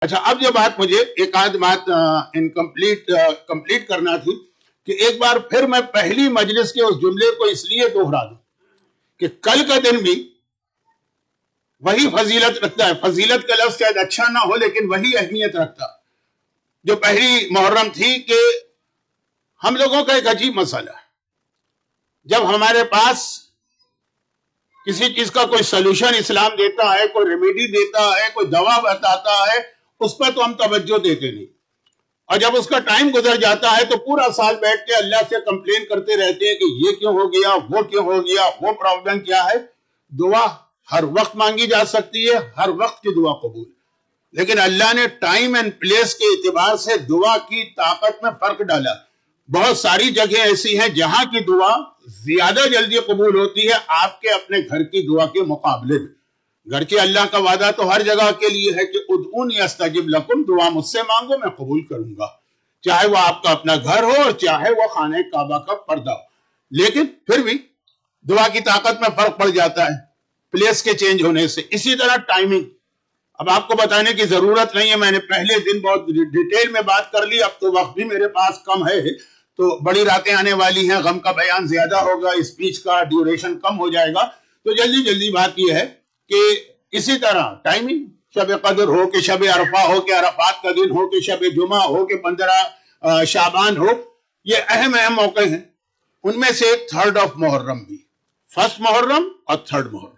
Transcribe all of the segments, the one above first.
اچھا، اب جو بات مجھے ایک آدھ بات کمپلیٹ کرنا تھی کہ ایک بار پھر میں پہلی مجلس کے اس جملے کو اس لیے دوہرا دوں کہ کل کا دن بھی وہی فضیلت رکھتا ہے. فضیلت کا لفظ شاید اچھا نہ ہو لیکن وہی اہمیت رکھتا جو پہلی محرم تھی. کہ ہم لوگوں کا ایک عجیب مسئلہ ہے، جب ہمارے پاس کسی چیز کا کوئی سلوشن اسلام دیتا ہے، کوئی ریمیڈی دیتا ہے، کوئی دوا بتاتا ہے، اس پر تو ہم توجہ دیتے نہیں، اور جب اس کا ٹائم گزر جاتا ہے تو پورا سال بیٹھ کے اللہ سے کمپلین کرتے رہتے ہیں کہ یہ کیوں ہو گیا، وہ کیوں ہو گیا، وہ پرابلم کیا ہے. دعا ہر وقت مانگی جا سکتی ہے، ہر وقت کی دعا قبول، لیکن اللہ نے ٹائم اینڈ پلیس کے اعتبار سے دعا کی طاقت میں فرق ڈالا. بہت ساری جگہیں ایسی ہیں جہاں کی دعا زیادہ جلدی قبول ہوتی ہے آپ کے اپنے گھر کی دعا کے مقابلے میں. گھر کے اللہ کا وعدہ تو ہر جگہ کے لیے ہے کہ ادعونی استجب لکم، دعا مجھ سے مانگو میں قبول کروں گا، چاہے وہ آپ کا اپنا گھر ہو اور چاہے وہ خانہ کعبہ کا پردہ ہو. لیکن پھر بھی دعا کی طاقت میں فرق پڑ جاتا ہے پلیس کے چینج ہونے سے. اسی طرح ٹائمنگ، اب آپ کو بتانے کی ضرورت نہیں ہے، میں نے پہلے دن بہت ڈیٹیل میں بات کر لی. اب تو وقت بھی میرے پاس کم ہے، تو بڑی راتیں آنے والی ہیں، غم کا بیان زیادہ ہوگا، اسپیچ کا ڈیوریشن کم ہو جائے گا. تو جلدی جلدی بات یہ ہے کہ اسی طرح ٹائمنگ، شب قدر ہو کہ شب عرفہ ہو کہ عرفات کا دن ہو کہ شب جمعہ ہو کہ 15 شعبان ہو، یہ اہم موقع ہیں. ان میں سے تھرڈ آف محرم بھی، فرسٹ محرم اور تھرڈ محرم،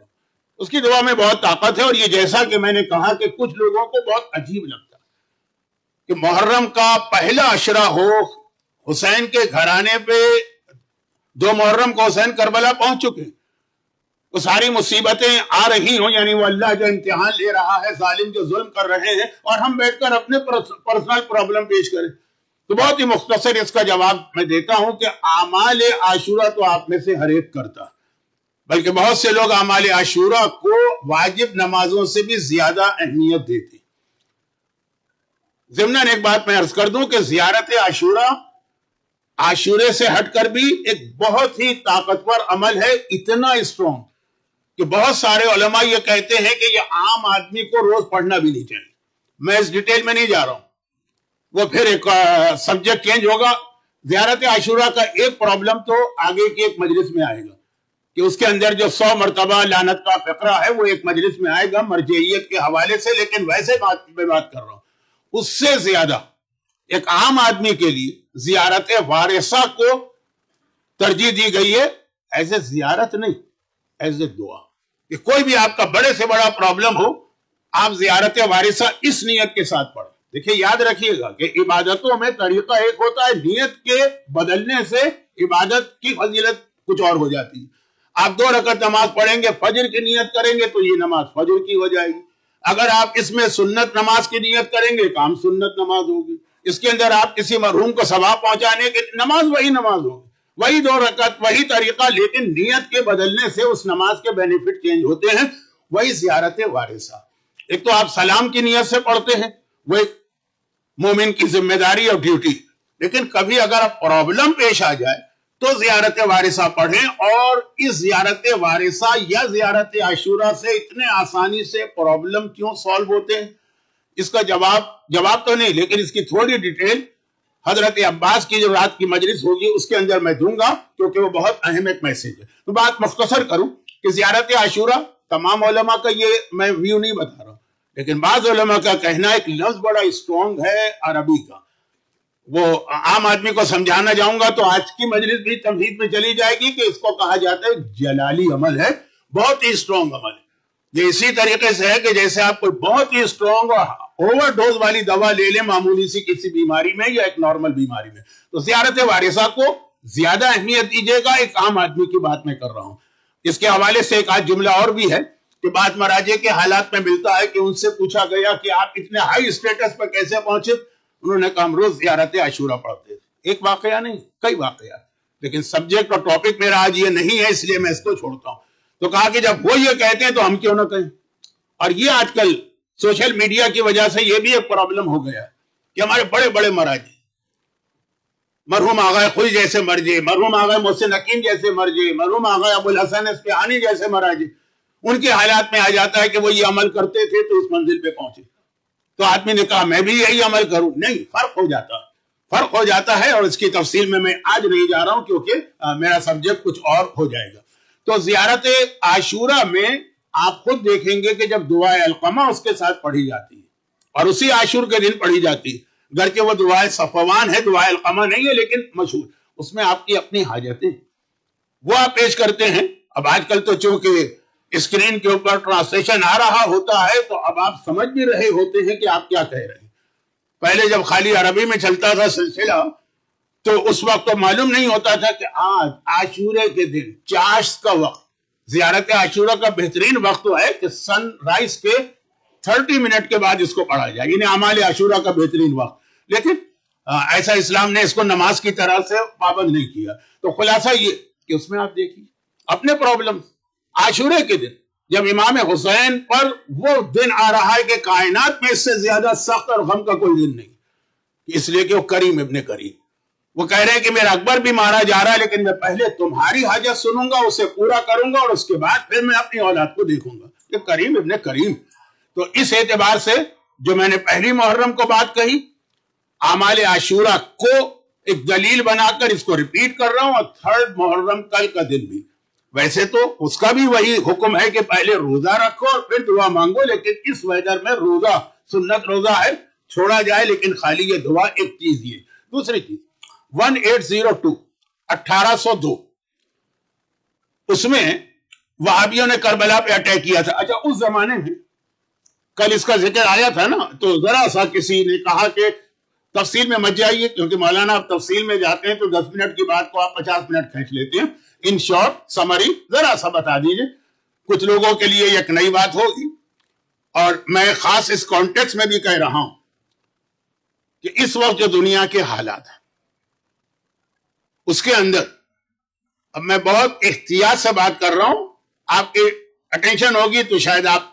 اس کی دعا میں بہت طاقت ہے. اور یہ جیسا کہ میں نے کہا کہ کچھ لوگوں کو بہت عجیب لگتا کہ محرم کا پہلا عشرہ ہو، حسین کے گھرانے پہ 2 محرم کو حسین کربلا پہنچ چکے، وہ ساری مصیبتیں آ رہی ہوں، یعنی وہ اللہ جو امتحان لے رہا ہے، ظالم جو ظلم کر رہے ہیں، اور ہم بیٹھ کر اپنے پرسنل پرابلم پیش کریں. تو بہت ہی مختصر اس کا جواب میں دیتا ہوں کہ اعمال عاشورہ تو آپ میں سے ہر ایک کرتا، بلکہ بہت سے لوگ اعمال عاشورہ کو واجب نمازوں سے بھی زیادہ اہمیت دیتے. ضمناً ایک بات میں عرض کر دوں کہ زیارت عاشورہ عاشورے سے ہٹ کر بھی ایک بہت ہی طاقتور عمل ہے، اتنا اسٹرانگ کہ بہت سارے علماء یہ کہتے ہیں کہ یہ عام آدمی کو روز پڑھنا بھی نہیں چاہیے. میں اس ڈیٹیل میں نہیں جا رہا ہوں، وہ پھر ایک سبجیکٹ چینج ہوگا. زیارت عاشورہ کا ایک پرابلم تو آگے کی ایک مجلس میں آئے گا کہ اس کے اندر جو 100 مرتبہ لعنت کا فقرہ ہے وہ ایک مجلس میں آئے گا مرجعیت کے حوالے سے. لیکن ویسے میں بات کر رہا ہوں، اس سے زیادہ ایک عام آدمی کے لیے زیارت وارثہ کو ترجیح دی گئی ہے، ایز اے زیارت نہیں، ایز اے دعا. کہ کوئی بھی آپ کا بڑے سے بڑا پرابلم ہو، آپ زیارت وارثہ اس نیت کے ساتھ پڑھیں. دیکھیں، یاد رکھیے گا کہ عبادتوں میں طریقہ ایک ہوتا ہے، نیت کے بدلنے سے عبادت کی فضیلت کچھ اور ہو جاتی ہے. آپ 2 رکعت نماز پڑھیں گے، فجر کی نیت کریں گے تو یہ نماز فجر کی ہو جائے گی. اگر آپ اس میں سنت نماز کی نیت کریں گے، کام سنت نماز ہوگی. اس کے اندر آپ کسی مرحوم کو ثواب پہنچانے کی نماز، وہی نماز ہوگی، وہی 2 رکعت، وہی طریقہ، لیکن نیت کے بدلنے سے اس نماز کے بینیفٹ چینج ہوتے ہیں. وہی زیارت وارثہ. ایک تو آپ سلام کی نیت سے پڑھتے ہیں، وہ ایک مومن کی ذمہ داری اور ڈیوٹی. لیکن کبھی اگر پرابلم پیش آ جائے تو زیارت وارثہ پڑھیں. اور اس زیارت وارثہ یا زیارت عاشورہ سے اتنے آسانی سے پرابلم کیوں سالو ہوتے ہیں، اس کا جواب تو نہیں، لیکن اس کی تھوڑی ڈیٹیل حضرت عباس کی جو رات کی مجلس ہوگی اس کے اندر میں دوں گا، کیونکہ وہ بہت اہم ایک میسج ہے. تو بات مختصر کروں کہ زیارت عاشورہ تمام علماء کا یہ میں ویو نہیں بتا رہا ہوں، لیکن بعض علماء کا کہنا ایک لفظ بڑا اسٹرانگ ہے عربی کا، وہ عام آدمی کو سمجھانا جاؤں گا تو آج کی مجلس بھی تمہید میں چلی جائے گی کہ اس کو کہا جاتا ہے جلالی عمل ہے، بہت ہی اسٹرانگ عمل ہے. یہ اسی طریقے سے ہے کہ جیسے آپ کوئی بہت ہی اسٹرانگ اوور ڈوز والی دوا لے لیں معمولی سی کسی بیماری میں یا ایک نارمل بیماری میں، تو زیارت وارثہ کو زیادہ اہمیت دیجیے گا. ایک عام آدمی کی بات میں کر رہا ہوں. اس کے حوالے سے ایک آج جملہ اور بھی ہے کہ بعض مراجع کے حالات میں ملتا ہے کہ ان سے پوچھا گیا کہ آپ اتنے ہائی اسٹیٹس پر کیسے پہنچے، انہوں نے کہا ہم روز زیارت عاشورہ پڑھتے تھے. ایک واقعہ نہیں، کئی واقعات، لیکن سبجیکٹ اور ٹاپک میرا آج یہ نہیں ہے، اس لیے میں اس کو چھوڑتا ہوں. تو کہا کہ جب وہ یہ کہتے ہیں تو ہم کیوں نہ کہیں. اور یہ آج کل سوشل میڈیا کی وجہ سے یہ بھی ایک پرابلم ہو گیا کہ ہمارے بڑے بڑے مراجع، مرحوم آغا خوئی جیسے مرجع، مرحوم آغا محسن حکیم جیسے مرجع، مرحوم آغا ابو الحسن اصفہانی جیسے مراجع، ان کے حالات میں آ جاتا ہے کہ وہ یہ عمل کرتے تھے تو اس منزل پہ پہنچے. تو آدمی نے کہا میں بھی یہی عمل کروں. نہیں, فرق ہو جاتا ہے, اور اس کی تفصیل میں آج نہیں جا رہا ہوں کیونکہ میرا سبجیکٹ کچھ اور ہو جائے گا. تو زیارت عاشورہ میں آپ خود دیکھیں گے کہ جب دعائے القمہ اس کے ساتھ پڑھی جاتی ہے اور اسی عاشور کے دن پڑھی جاتی ہے, گرچہ وہ دعائے صفوان ہے, دعائے القمہ نہیں ہے, لیکن مشہور, اس میں آپ کی اپنی حاجتیں وہ آپ پیش کرتے ہیں. اب آج کل تو چونکہ اسکرین کے اوپر ٹرانسلیشن آ رہا ہوتا ہے تو اب آپ سمجھ بھی رہے ہوتے ہیں کہ آپ کیا کہہ رہے ہیں. پہلے جب خالی عربی میں چلتا تھا سلسلہ تو اس وقت تو معلوم نہیں ہوتا تھا کہ آج عاشورے کے دن چاشت کا وقت, زیارت عاشورہ کا بہترین وقت تو ہے کہ سن رائز کے 30 منٹ کے بعد اس کو پڑھا جائے, یعنی اعمال عاشورہ کا بہترین وقت. لیکن ایسا اسلام نے اس کو نماز کی طرح سے پابند نہیں کیا. تو خلاصہ یہ کہ اس میں آپ دیکھیے اپنے پرابلم. عاشورے کے دن جب امام حسین پر وہ دن آ رہا ہے کہ کائنات میں اس سے زیادہ سخت اور غم کا کوئی دن نہیں, اس لیے کہ وہ کریم ابن کریم, وہ کہہ رہے ہیں کہ میرا اکبر بھی مارا جا رہا ہے لیکن میں پہلے تمہاری حاجت سنوں گا, اسے پورا کروں گا, اور اس کے بعد پھر میں اپنی اولاد کو دیکھوں گا. یہ کریم ابن کریم. تو اس اعتبار سے جو میں نے پہلی محرم کو بات کہی, اعمال عاشورہ کو ایک دلیل بنا کر اس کو ریپیٹ کر رہا ہوں, اور 3 محرم کل کا دن بھی. ویسے تو اس کا بھی وہی حکم ہے کہ پہلے روزہ رکھو اور پھر دعا مانگو, لیکن اس ویدر میں روزہ سنت روزہ ہے, چھوڑا جائے, لیکن خالی یہ دعا ایک چیز یہ. دوسری چیز 1802 1802 اس میں وہابیوں نے کربلا پہ اٹیک کیا تھا. اچھا اس زمانے میں کل اس کا ذکر آیا تھا نا, تو ذرا سا کسی نے کہا کہ تفصیل میں مت جائیے, کیونکہ مولانا آپ تفصیل میں جاتے ہیں تو 10 منٹ کی بات کو آپ 50 منٹ کھینچ لیتے ہیں. ان شارٹ سمری ذرا سا بتا دیجئے, کچھ لوگوں کے لیے ایک نئی بات ہوگی. اور میں خاص اس کانٹیکس میں بھی کہہ رہا ہوں کہ اس وقت جو دنیا کے حالات ہیں اس کے اندر, اب میں بہت احتیاط سے بات کر رہا ہوں, آپ کی اٹینشن ہوگی تو شاید آپ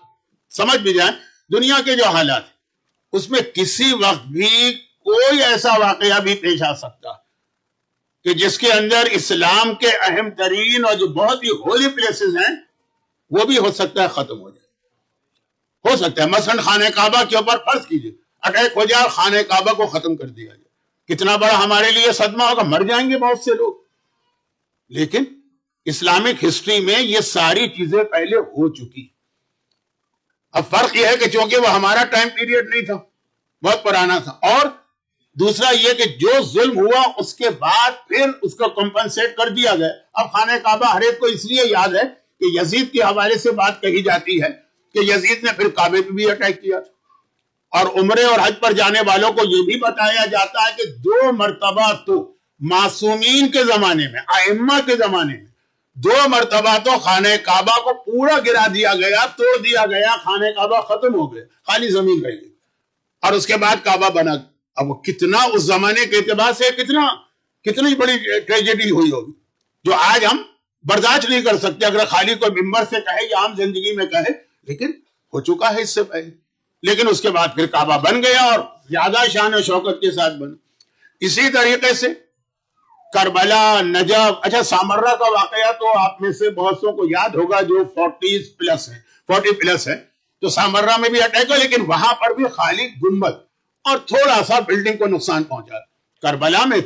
سمجھ بھی جائیں. دنیا کے جو حالات ہیں اس میں کسی وقت بھی کوئی ایسا واقعہ بھی پیش آ سکتا کہ جس کے اندر اسلام کے اہم ترین اور جو بہت ہی ہولی پلیسز ہیں وہ بھی ہو سکتا ہے ختم ہو جائے. ہو سکتا ہے مثلا خانہ کعبہ کے اوپر فرض کیجئے اٹیک ہو جائے اور خانہ کعبہ کو ختم کر دیا جائے, کتنا بڑا ہمارے لیے صدمہ ہوگا, مر جائیں گے بہت سے لوگ. لیکن اسلامک ہسٹری میں یہ ساری چیزیں پہلے ہو چکی. اب فرق یہ ہے کہ چونکہ وہ ہمارا ٹائم پیریڈ نہیں تھا, بہت پرانا تھا, اور دوسرا یہ کہ جو ظلم ہوا اس کے بعد پھر اس کو کمپنسیٹ کر دیا گیا. اب خانہ کعبہ ہر ایک کو اس لیے یاد ہے کہ یزید کے حوالے سے بات کہی جاتی ہے کہ یزید نے پھر کعبے پہ بھی اٹیک کیا تھا, اور عمرے اور حج پر جانے والوں کو یہ بھی بتایا جاتا ہے کہ 2 مرتبہ تو معصومین کے زمانے میں, ائمہ کے زمانے میں 2 مرتبہ تو خانہ کعبہ کو پورا گرا دیا گیا, توڑ دیا گیا, خانہ کعبہ ختم ہو گئے, خالی زمین رہ گئی, اور اس کے بعد کعبہ بنا. اب کتنا اس زمانے کے اعتبار سے کتنی بڑی ٹریجڈی ہوئی ہوگی جو آج ہم برداشت نہیں کر سکتے, اگر خالی کوئی ممبر سے کہے یا عام زندگی میں کہے, لیکن ہو چکا ہے اس سے پہلے. لیکن اس کے بعد پھر کعبہ بن گیا اور زیادہ شان و شوکت کے ساتھ بنا. اسی طریقے سے کربلا, نجف, اچھا سامرہ کا واقعہ تو آپ میں سے بہت سو کو یاد ہوگا جو 40 پلس ہے, تو سامرہ میں بھی اٹیک ہوا, لیکن وہاں پر بھی خالی گنبد اور تھوڑا سا بلڈنگ کو نقصان پہنچا. کربلا میں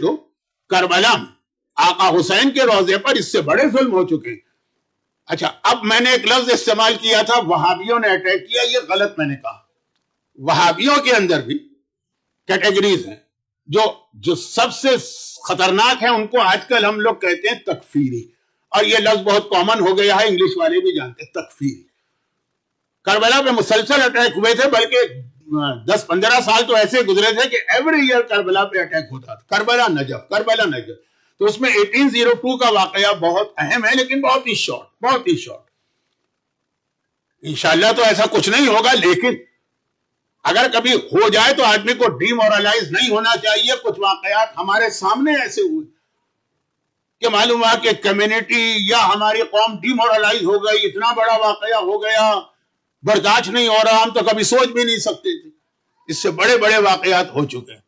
آقا حسین کے روضے پر اس سے بڑے ظلم ہو چکے ہیں. اچھا اب میں نے ایک لفظ استعمال کیا تھا وہابیوں نے اٹیک کیا, یہ غلط میں نے کہا. وہابیوں کے اندر بھی کیٹیگریز ہیں, جو سب سے خطرناک ہیں ان کو آج کل ہم لوگ کہتے ہیں تکفیری, اور یہ لفظ بہت کامن ہو گیا ہے, انگلش والے بھی جانتے ہیں تکفیری. کربلا پہ مسلسل اٹیک ہوئے تھے, بلکہ 10-15 سال تو ایسے گزرے تھے کہ ایوری ایئر کربلا پہ اٹیک ہوتا تھا. کربلا نجف. تو اس میں 1802 کا واقعہ بہت اہم ہے, لیکن بہت ہی شارٹ. انشاءاللہ تو ایسا کچھ نہیں ہوگا, لیکن اگر کبھی ہو جائے تو آدمی کو ڈی مورلائز نہیں ہونا چاہیے. کچھ واقعات ہمارے سامنے ایسے ہوئے کہ معلوم ہوا کہ کمیونٹی یا ہماری قوم ڈی مورلائز ہو گئی, اتنا بڑا واقعہ ہو گیا, برداشت نہیں ہو رہا, ہم تو کبھی سوچ بھی نہیں سکتے تھے. اس سے بڑے واقعات ہو چکے ہیں.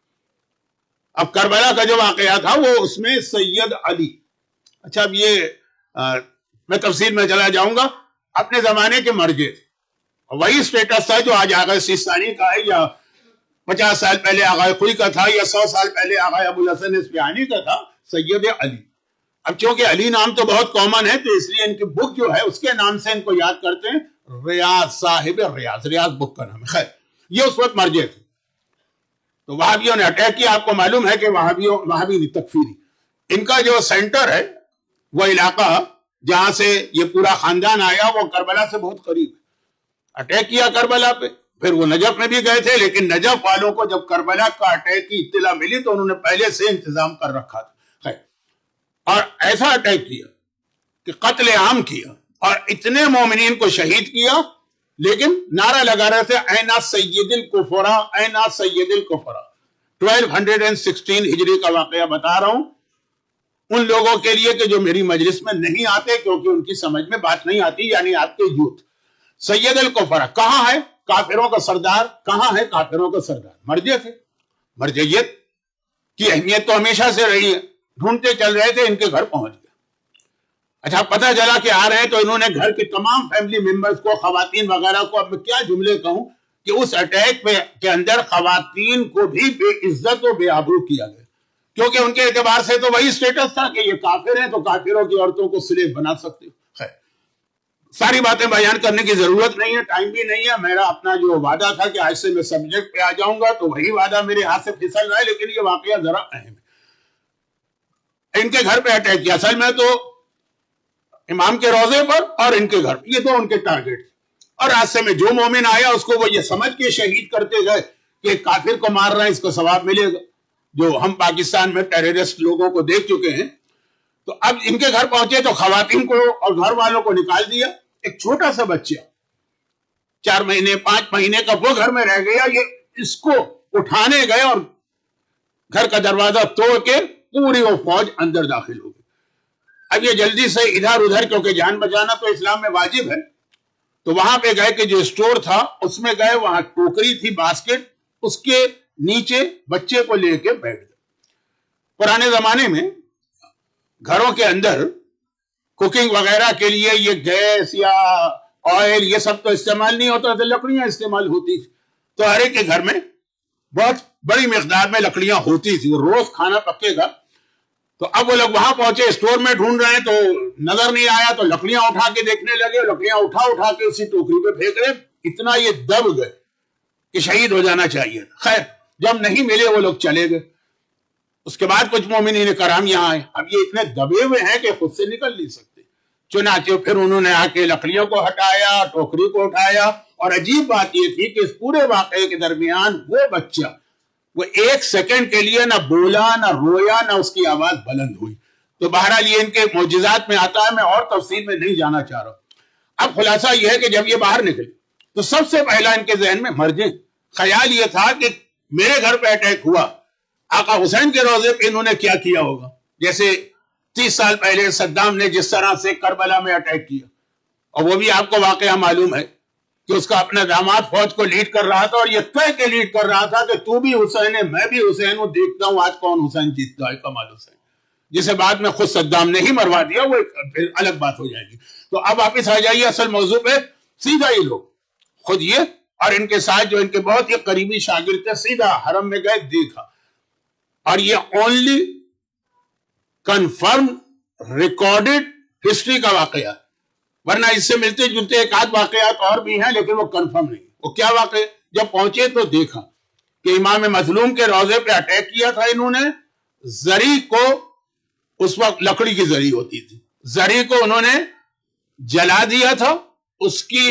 اب کربلا کا جو واقعہ تھا وہ اس میں سید علی, اچھا اب یہ میں تفصیل میں چلا جاؤں گا, اپنے زمانے کے مرجع تھے, وہی سٹیٹس تھا جو آج آغا سیستانی کا ہے یا 50 سال پہلے آغا خوئی کا تھا یا 100 سال پہلے آغا ابو الحسن اصفہانی کا تھا، سید علی۔ اب چونکہ علی نام تو بہت کامن ہے تو اس لیے ان کی بک جو ہے اس کے نام سے ان کو یاد کرتے ہیں، ریاض، صاحب ریاض، ریاض بک کا نام ہے۔ خیر، یہ اس وقت مرجع تھے، تو وہابیوں نے اٹیک کیا۔ آپ کو معلوم ہے کہ وہابی تکفیری، ان کا جو سینٹر ہے، وہ علاقہ جہاں سے یہ پورا خاندان آیا، وہ کربلا سے بہت قریب ہے۔ اٹیک کیا کربلا پہ، پھر وہ نجف میں بھی گئے تھے، لیکن نجف والوں کو جب کربلا کا اٹیک کی اطلاع ملی تو انہوں نے پہلے سے انتظام کر رکھا تھا۔ خیر، اور ایسا اٹیک کیا کہ قتل عام کیا اور اتنے مومنین کو شہید کیا، لیکن نعرہ لگا رہے تھے اینا سید الکفرا، اینا سید الکفرا۔ 1216 ہجری کا واقعہ بتا رہا ہوں ان لوگوں کے لیے کہ جو میری مجلس میں نہیں آتے کیونکہ ان کی سمجھ میں بات نہیں آتی، یعنی آپ کے یوتھ۔ سید الکفرا کہاں ہے؟ کافروں کا سردار۔ کہاں ہے کافروں کا سردار؟ مرجع تھے۔ مرجعیت کی اہمیت تو ہمیشہ سے رہی ہے۔ ڈھونڈتے چل رہے تھے، ان کے گھر پہنچ گئے۔ اچھا، پتہ چلا کہ آ رہے ہیں تو انہوں نے گھر کے تمام فیملی ممبرز کو، خواتین وغیرہ کو، اب میں کیا جملے کہوں کہ اس اٹیک کے اندر خواتین کو بھی بے عزت و بے آبرو کیا گیا، کیونکہ ان کے اعتبار سے تو وہی سٹیٹس تھا کہ یہ کافر ہیں تو کافروں کی عورتوں کو سلیو بنا سکتے ہو۔ خیر، ساری باتیں بیان کرنے کی ضرورت نہیں ہے، ٹائم بھی نہیں ہے۔ میرا اپنا جو وعدہ تھا کہ آج سے میں سبجیکٹ پہ آ جاؤں گا تو وہی وعدہ میرے ہاتھ سے پھسل رہا ہے، لیکن یہ واقعہ ذرا اہم ہے۔ ان کے گھر پہ اٹیک کیا، اصل میں تو امام کے روضے پر اور ان کے گھر، یہ دو ان کے ٹارگٹ تھے۔ اور راستے میں جو مومن آیا اس کو وہ یہ سمجھ کے شہید کرتے گئے کہ ایک کافر کو مار رہے ہیں، اس کو ثواب ملے گا، جو ہم پاکستان میں ٹیررسٹ لوگوں کو دیکھ چکے ہیں۔ تو اب ان کے گھر پہنچے تو خواتین کو اور گھر والوں کو نکال دیا۔ ایک چھوٹا سا بچہ 4 مہینے 5 مہینے کا وہ گھر میں رہ گیا، یہ اس کو اٹھانے گئے اور گھر کا دروازہ توڑ کے پوری وہ فوج اندر داخل ہو گئی۔ اب یہ جلدی سے ادھر ادھر، کیونکہ جان بچانا تو اسلام میں واجب ہے، تو وہاں پہ گئے کہ جو اسٹور تھا اس میں گئے، وہاں ٹوکری تھی، باسکٹ، اس کے نیچے بچے کو لے کے بیٹھ گئے۔ پرانے زمانے میں گھروں کے اندر کوکنگ وغیرہ کے لیے یہ گیس یا آئل یہ سب تو استعمال نہیں ہوتا تھا، لکڑیاں استعمال ہوتی تھی، تو ہر ایک کے گھر میں بہت بڑی مقدار میں لکڑیاں ہوتی تھی، وہ روز کھانا پکے گا۔ تو اب وہ لوگ وہاں پہنچے، اسٹور میں ڈھونڈ رہے ہیں تو نظر نہیں آیا، تو لکڑیاں اٹھا کے دیکھنے لگے، لکڑیاں اٹھا کے اسی ٹوکری پہ پھینک رہے، اتنا یہ دب گئے کہ شہید ہو جانا چاہیے۔ خیر، جب نہیں ملے وہ لوگ چلے گئے۔ اس کے بعد کچھ مومنین کرام یہاں آئے، اب یہ اتنے دبے ہوئے ہیں کہ خود سے نکل نہیں سکتے، چنانچہ پھر انہوں نے آ کے لکڑیوں کو ہٹایا، ٹوکری کو اٹھایا، اور عجیب بات یہ تھی کہ اس پورے واقعے کے درمیان وہ بچہ، وہ 1 سیکنڈ کے لیے نہ بولا، نہ رویا، نہ اس کی آواز بلند ہوئی۔ تو بہرحال یہ ان کے معجزات میں آتا ہے، میں اور تفصیل میں نہیں جانا چاہ رہا ہوں۔ اب خلاصہ یہ ہے کہ جب یہ باہر نکلے تو سب سے پہلا ان کے ذہن میں مرجع خیال یہ تھا کہ میرے گھر پہ اٹیک ہوا، آقا حسین کے روضے پہ انہوں نے کیا کیا ہوگا، جیسے 30 سال پہلے صدام نے جس طرح سے کربلا میں اٹیک کیا، اور وہ بھی آپ کو واقعہ معلوم ہے کہ اس کا اپنا داماد فوج کو لیڈ کر رہا تھا، اور یہ کہہ کے لیڈ کر رہا تھا کہ تو بھی حسین ہے، میں بھی حسین ہوں، دیکھتا ہوں آج کون حسین جیتتا ہے، کمال حسین، جسے بعد میں خود صدام نے ہی مروا دیا، وہ پھر الگ بات ہو جائے گی۔ تو اب واپس آ جائیے اصل موضوع پہ۔ سیدھا یہ لوگ خود یہ اور ان کے ساتھ جو ان کے بہت ہی قریبی شاگرد تھے، سیدھا حرم میں گئے، دیکھا، اور یہ اونلی کنفرم ریکارڈڈ ہسٹری کا واقعہ ہے، ورنہ اس سے ملتے جلتے ایک آدھ واقعات اور بھی ہیں لیکن وہ کنفرم نہیں۔ وہ کیا واقعہ؟ جب پہنچے تو دیکھا کہ امام مظلوم کے روضے پہ اٹیک کیا تھا انہوں نے، زری کو، اس وقت لکڑی کی زری ہوتی تھی، زری کو انہوں نے جلا دیا تھا، اس کی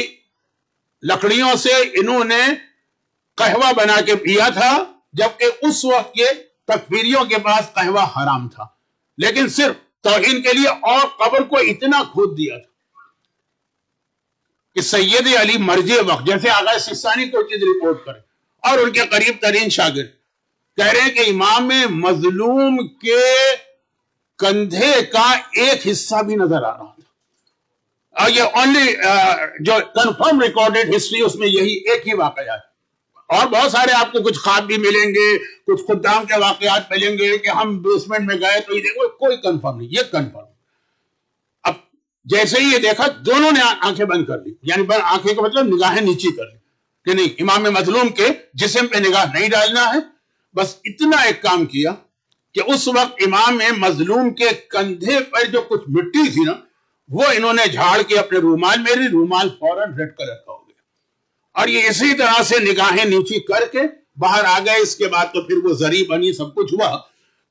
لکڑیوں سے انہوں نے قہوہ بنا کے پیا تھا، جبکہ اس وقت یہ تکفیریوں کے پاس قہوہ حرام تھا، لیکن صرف توہین کے لیے، اور قبر کو اتنا کھود دیا تھا کہ سید علی مرجع وقت، جیسے آغا سستانی کوئی چیز رپورٹ کرے اور ان کے قریب ترین شاگرد کہہ رہے ہیں کہ امام مظلوم کے کندھے کا ایک حصہ بھی نظر آ رہا تھا، اور یہ اونلی جو کنفرم ریکارڈڈ ہسٹری اس میں یہی ایک ہی واقعہ ہے، اور بہت سارے آپ کو کچھ خواب بھی ملیں گے، کچھ خدام کے واقعات ملیں گے کہ ہم بیسمنٹ میں گئے تو یہ دیکھو، کوئی کنفرم نہیں، یہ کنفرم۔ اب جیسے ہی یہ دیکھا دونوں نے آنکھیں بند کر لی، یعنی آنکھیں کا مطلب نگاہیں نیچی کر لی، کہ نہیں امام مظلوم کے جسم پہ نگاہ نہیں ڈالنا ہے. بس اتنا ایک کام کیا کہ اس وقت امام مظلوم کے کندھے پر جو کچھ مٹی تھی نا وہ انہوں نے جھاڑ کے اپنے رومال میں لی, رومال فوراً ریڈ کلر کا ہو گیا, اور یہ اسی طرح سے نگاہیں نیچی کر کے باہر آ گئے. اس کے بعد تو پھر وہ زری بنی, سب کچھ ہوا.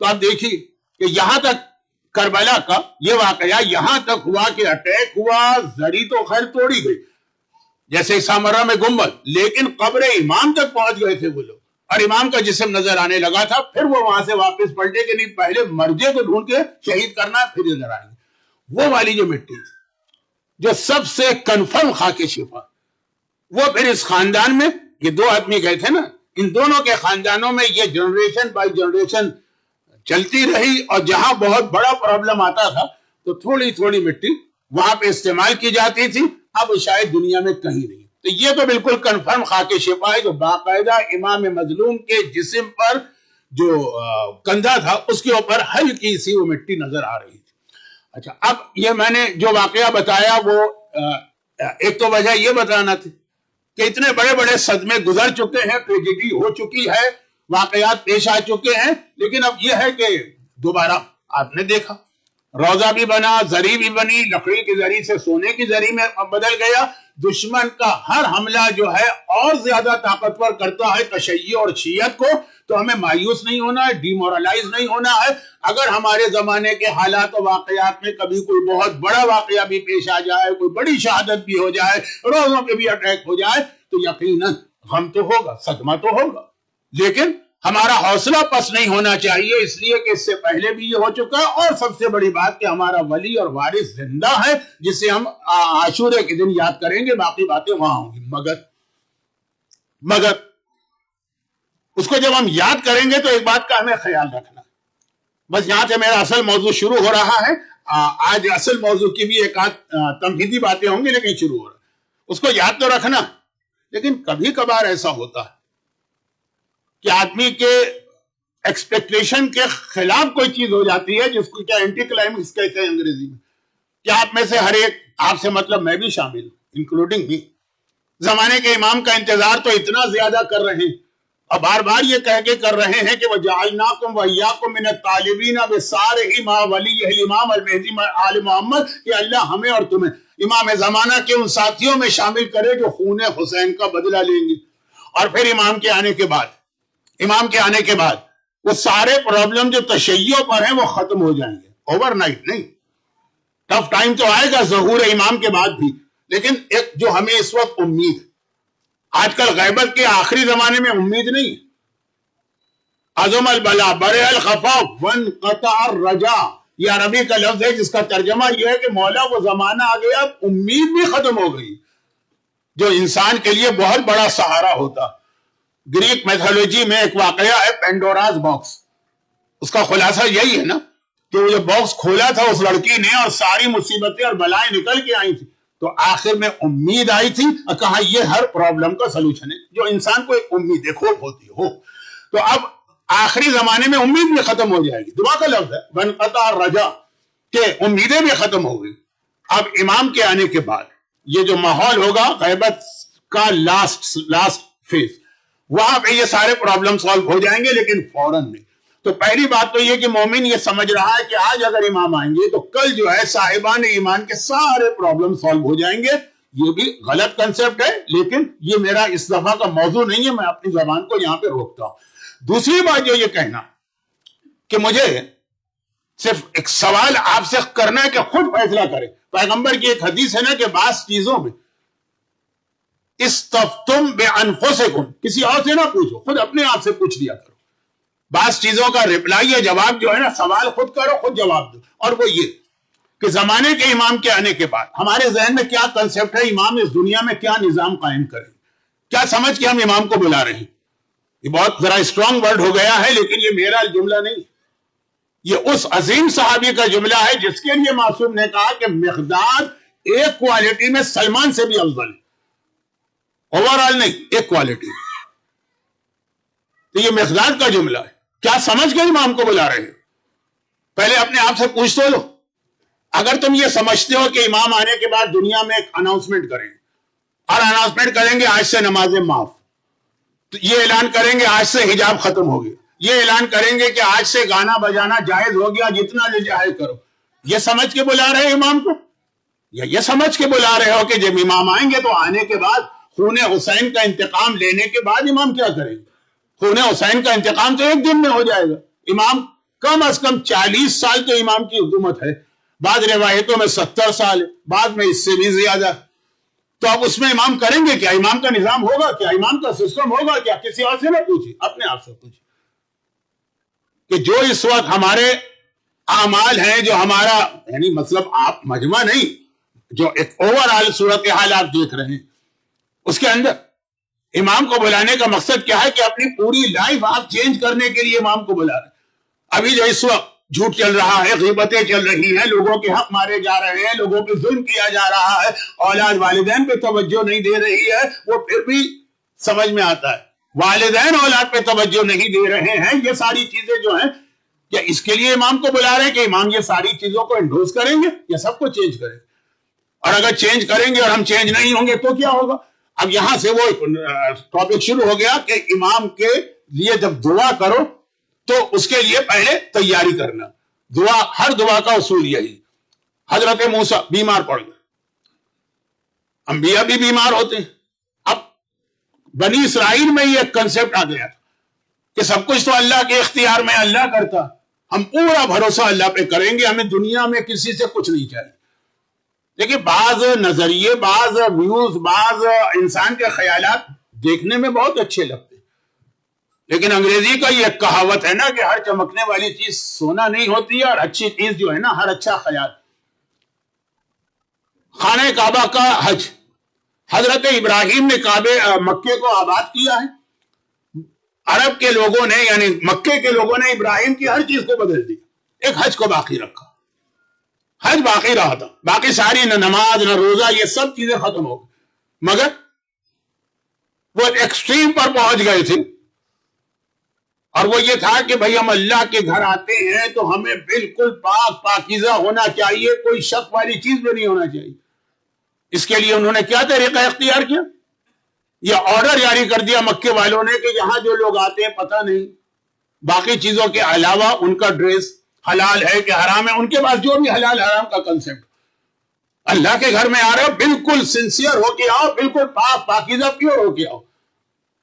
تو آپ دیکھیے کہ یہاں تک کربلا کا یہ واقعہ یہاں تک ہوا کہ اٹیک ہوا, زری تو خیر توڑی گئی جیسے سامرہ میں گنبد, لیکن قبر امام تک پہنچ گئے تھے وہ لوگ, اور امام کا جسم نظر آنے لگا تھا. پھر وہ وہاں سے واپس پلٹے کہ نہیں پہلے مرجے کو ڈھونڈ کے شہید کرنا ہے پھر نظر آئیں گے. وہ والی جو مٹی جو سب سے کنفرم خاک شفا, وہ پھر اس خاندان میں یہ دو آدمی گئے تھے نا, ان دونوں کے خاندانوں میں یہ جنریشن بائی جنریشن چلتی رہی, اور جہاں بہت بڑا پرابلم آتا تھا تو تھوڑی تھوڑی مٹی وہاں پہ استعمال کی جاتی تھی. اب شاید دنیا میں کہیں نہیں. تو یہ تو بالکل کنفرم خاک شفا ہے جو باقاعدہ امام مظلوم کے جسم پر جو کندھا تھا اس کے اوپر ہلکی سی وہ مٹی نظر آ رہی تھی. اچھا, اب یہ میں نے جو واقعہ بتایا وہ ایک تو وجہ یہ بتانا تھی کہ اتنے بڑے بڑے صدمے گزر چکے ہیں, ٹریجڈی ہو چکی ہے, واقعات پیش آ چکے ہیں, لیکن اب یہ ہے کہ دوبارہ آپ نے دیکھا روزہ بھی بنا, زری بھی بنی, لکڑی کی زری سے سونے کی زری میں بدل گیا. دشمن کا ہر حملہ جو ہے اور زیادہ طاقتور کرتا ہے تشیع اور شیعت کو. تو ہمیں مایوس نہیں ہونا ہے, ڈی مورلائز نہیں ہونا ہے. اگر ہمارے زمانے کے حالات و واقعات میں کبھی کوئی بہت بڑا واقعہ بھی پیش آ جائے, کوئی بڑی شہادت بھی ہو جائے, روزوں پہ بھی اٹیک ہو جائے, تو یقیناً غم تو ہوگا, صدمہ تو ہوگا, لیکن ہمارا حوصلہ پس نہیں ہونا چاہیے, اس لیے کہ اس سے پہلے بھی یہ ہو چکا ہے. اور سب سے بڑی بات کہ ہمارا ولی اور وارث زندہ ہے جسے ہم عاشورے کے دن یاد کریں گے, باقی باتیں وہاں ہوں گی. مگر اس کو جب ہم یاد کریں گے تو ایک بات کا ہمیں خیال رکھنا, بس یہاں سے میرا اصل موضوع شروع ہو رہا ہے. آج اصل موضوع کی بھی ایک آدھ تمہیدی باتیں ہوں گی لیکن شروع ہو رہا ہے, اس کو یاد تو رکھنا. لیکن کبھی کبھار ایسا ہوتا ہے کہ آدمی کے ایکسپیکٹیشن کے خلاف کوئی چیز ہو جاتی ہے, جس کو کیا اینٹی کلائمیکس کہتے ہیں انگریزی میں. کیا آپ میں سے ہر ایک, آپ سے مطلب میں بھی شامل ہوں, انکلوڈنگ بھی, زمانے کے امام کا انتظار تو اتنا زیادہ کر رہے ہیں اور بار بار یہ کہہ کے کر رہے ہیں کہ وَجَعَلْنَاكُمْ وَإِيَّاكُمْ مِنَ الطَّالِبِينَ بِالسَّارِحِ مَعَ وَلِيِّهِ الْإِمَامِ الْمَهْدِي آلِ محمد, کہ اللہ ہمیں اور تمہیں امام زمانہ کے ان ساتھیوں میں شامل کرے جو خون حسین کا بدلہ لیں گے. اور پھر امام کے آنے کے بعد وہ سارے پرابلم جو تشیع پر ہیں وہ ختم ہو جائیں گے, اوور نائٹ نہیں. ٹف ٹائم تو آئے گا ظہور امام کے بعد بھی, لیکن ایک جو ہمیں اس وقت امید, آج کل غیبت کے آخری زمانے میں امید نہیں. عظم البلا برے الخفا وانقطع الرجا, یہ عربی کا لفظ ہے جس کا ترجمہ یہ ہے کہ مولا وہ زمانہ آ گیا, امید بھی ختم ہو گئی, جو انسان کے لیے بہت بڑا سہارا ہوتا. گریک میتھولوجی میں ایک واقعہ ہے پینڈوراز باکس. اس کا خلاصہ یہی ہے نا کہ وہ جو باکس کھولا تھا اس لڑکی نے اور ساری مصیبتیں اور بلائیں نکل کے آئی تھی, تو آخر میں امید آئی تھی اور کہا یہ ہر پرابلم کا سلوشن ہے. جو انسان کو ایک امید خوب ہوتی ہو, تو اب آخری زمانے میں امید بھی ختم ہو جائے گی. دعا کا لفظ ہے وانقطع الرجا, کہ امیدیں بھی ختم ہو گئی. اب امام کے آنے کے بعد یہ جو ماحول ہوگا غیبت کا لاسٹ فیز, وہاں پہ یہ سارے پرابلم سالو ہو جائیں گے, لیکن فوراً نہیں. تو پہلی بات تو یہ کہ مومن یہ سمجھ رہا ہے کہ آج اگر امام آئیں گے تو کل جو ہے صاحبان ایمان کے سارے پرابلم سالو ہو جائیں گے. یہ بھی غلط کنسپٹ ہے, لیکن یہ میرا اس دفعہ کا موضوع نہیں ہے, میں اپنی زبان کو یہاں پہ روکتا ہوں. دوسری بات جو یہ کہنا کہ مجھے صرف ایک سوال آپ سے کرنا ہے کہ خود فیصلہ کریں. پیغمبر کی ایک حدیث ہے نا کہ بعض چیزوں میں استفتم بانفسکم, کسی اور سے نہ پوچھو, خود اپنے آپ سے پوچھ لیا کرو. بعض چیزوں کا ریپلائی یا جواب جو ہے نا, سوال خود کرو خود جواب دو. اور وہ یہ کہ زمانے کے امام کے آنے کے بعد ہمارے ذہن میں کیا کنسپٹ ہے, امام اس دنیا میں کیا نظام قائم کریں, کیا سمجھ کے ہم امام کو بلا رہے ہیں. یہ بہت ذرا اسٹرانگ ورڈ ہو گیا ہے, لیکن یہ میرا جملہ نہیں, یہ اس عظیم صحابی کا جملہ ہے جس کے لیے معصوم نے کہا کہ مقداد ایک کوالٹی میں سلمان سے بھی افضل ہے, اوور آل نہیں, ایک کوالٹی. تو یہ مقداد کا جملہ ہے. کیا سمجھ کے امام کو بلا رہے ہیں؟ پہلے اپنے آپ سے پوچھ تو لو. اگر تم یہ سمجھتے ہو کہ امام آنے کے بعد دنیا میں ایک اناؤنسمنٹ کریں, اور اناؤنسمنٹ کریں گے آج سے نمازیں معاف، تو یہ اعلان کریں گے آج سے حجاب ختم ہو گیا، یہ اعلان کریں گے کہ آج سے گانا بجانا جائز ہو گیا، جتنا لے جائز کرو. یہ سمجھ کے بلا رہے امام کو، یا یہ سمجھ کے بلا رہے ہو کہ جب امام آئیں گے تو آنے کے بعد خون حسین کا انتقام لینے کے بعد امام کیا کریں گے؟ خون حسین کا انتقام تو ایک دن میں ہو جائے گا. امام کم از کم 40 سال تو امام کی حکومت ہے، بعض روایتوں میں 70 سال ہے، بعد میں اس سے بھی زیادہ. تو اب اس میں امام کریں گے کیا؟ امام کا نظام ہوگا کیا؟ امام کا سسٹم ہوگا کیا؟ کسی اور سے نہ پوچھیں، اپنے آپ سے پوچھیں کہ جو اس وقت ہمارے اعمال ہیں، جو ہمارا یعنی مطلب آپ مجمع نہیں، جو ایک اوور آل صورتحال آپ دیکھ رہے ہیں، اس کے اندر امام کو بلانے کا مقصد کیا ہے کہ اپنی پوری لائف آپ چینج کرنے کے لیے امام کو بلا رہے ہیں. ابھی جو اس وقت جھوٹ چل رہا ہے، غیبتیں چل رہی ہیں، لوگوں کے حق مارے جا رہے ہیں، لوگوں پہ ظلم کیا جا رہا ہے، اولاد والدین پہ توجہ نہیں دے رہی ہے، وہ پھر بھی سمجھ میں آتا ہے. والدین اولاد پہ توجہ نہیں دے رہے ہیں، یہ ساری چیزیں جو ہیں، کیا اس کے لیے امام کو بلا رہے ہیں کہ امام یہ ساری چیزوں کو انڈوز کریں گے یا سب کو چینج کریں گے؟ اور اگر چینج کریں گے اور ہم چینج نہیں ہوں گے تو کیا ہوگا؟ اب یہاں سے وہ ٹاپک شروع ہو گیا کہ امام کے لیے جب دعا کرو تو اس کے لیے پہلے تیاری کرنا. دعا، ہر دعا کا اصول یہی. حضرت موسیٰ بیمار پڑ گئے، انبیاء بھی بیمار ہوتے ہیں. اب بنی اسرائیل میں یہ کنسپٹ آ گیا کہ سب کچھ تو اللہ کے اختیار میں اللہ کرتا، ہم پورا بھروسہ اللہ پہ کریں گے، ہمیں دنیا میں کسی سے کچھ نہیں چاہیے. لیکن بعض نظریے، بعض ویوز، بعض انسان کے خیالات دیکھنے میں بہت اچھے لگتے ہیں، لیکن انگریزی کا یہ کہاوت ہے نا کہ ہر چمکنے والی چیز سونا نہیں ہوتی ہے، اور اچھی چیز جو ہے نا، ہر اچھا خیال. خانہ کعبہ کا حج، حضرت ابراہیم نے مکے کو آباد کیا ہے. عرب کے لوگوں نے، یعنی مکے کے لوگوں نے ابراہیم کی ہر چیز کو بدل دی، ایک حج کو باقی رکھا. حج باقی رہا تھا، باقی ساری نہ نماز نہ روزہ یہ سب چیزیں ختم ہو گئی، مگر وہ ایکسٹریم پر پہنچ گئے تھے. اور وہ یہ تھا کہ بھئی ہم اللہ کے گھر آتے ہیں تو ہمیں بالکل پاک پاکیزہ ہونا چاہیے، کوئی شک والی چیز بھی نہیں ہونا چاہیے. اس کے لیے انہوں نے کیا طریقہ اختیار کیا؟ یہ آرڈر جاری کر دیا مکے والوں نے کہ یہاں جو لوگ آتے ہیں پتہ نہیں باقی چیزوں کے علاوہ ان کا ڈریس حلال ہے کہ حرام ہے، ان کے پاس جو بھی حلال حرام کا کنسپٹ. اللہ کے گھر میں آ رہے ہو، بالکل سنسیئر ہو کے آؤ، بالکل پاک پاکیزہ پیور ہو کے آؤ.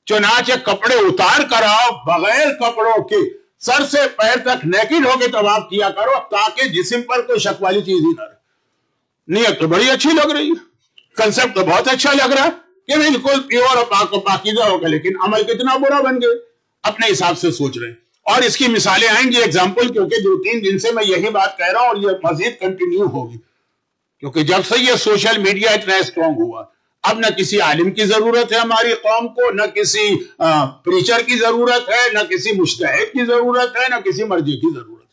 چنانچہ کپڑے اتار کر آؤ، بغیر کپڑوں کے سر سے پیر تک نیکڈ ہو کے طواف کیا کرو، تاکہ جسم پر کوئی شک والی چیز ہی نہ رہے. نیت تو بڑی اچھی لگ رہی ہے، کنسپٹ تو بہت اچھا لگ رہا ہے کہ بالکل پیور اور پاک و پاکیزہ ہوگا، لیکن عمل کتنا برا بن گئے، اپنے حساب سے سوچ رہے ہیں. اور اس کی مثالیں آئیں گی، ایگزامپل، کیونکہ 2-3 دن سے میں یہی بات کہہ رہا ہوں اور یہ مزید کنٹینیو ہوگی، کیونکہ جب سے یہ سوشل میڈیا اتنا اسٹرانگ ہوا، اب نہ کسی عالم کی ضرورت ہے ہماری قوم کو، نہ کسی پریچر کی ضرورت ہے، نہ کسی مجتہد کی ضرورت ہے، نہ کسی مرجع کی ضرورت ہے.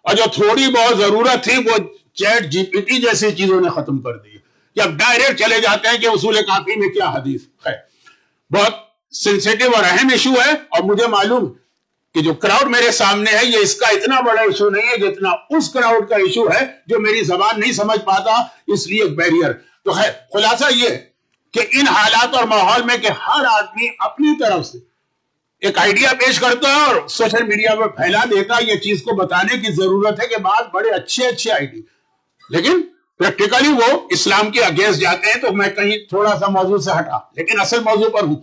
اور جو تھوڑی بہت ضرورت تھی وہ چیٹ جی پی ٹی جیسی چیزوں نے ختم کر دی کہ اب ڈائریکٹ چلے جاتے ہیں کہ اصول کافی میں کیا حدیث ہے. بہت سینسیٹیو اور اہم ایشو ہے، اور مجھے معلوم کہ جو کراؤڈ میرے سامنے ہے یہ اس کا اتنا بڑا ایشو نہیں ہے جتنا اس کراؤڈ کا ایشو ہے جو میری زبان نہیں سمجھ پاتا، اس لیے ایک بیریئر. تو ہے خلاصہ یہ ہے کہ ان حالات اور ماحول میں کہ ہر آدمی اپنی طرف سے ایک آئیڈیا پیش کرتا ہے اور سوشل میڈیا پر پھیلا دیتا ہے. یہ چیز کو بتانے کی ضرورت ہے کہ بعض بڑے اچھے آئیڈیا، لیکن پریکٹیکلی وہ اسلام کے اگینسٹ جاتے ہیں. تو میں کہیں تھوڑا سا موضوع سے ہٹا، لیکن اصل موضوع پر ہوں.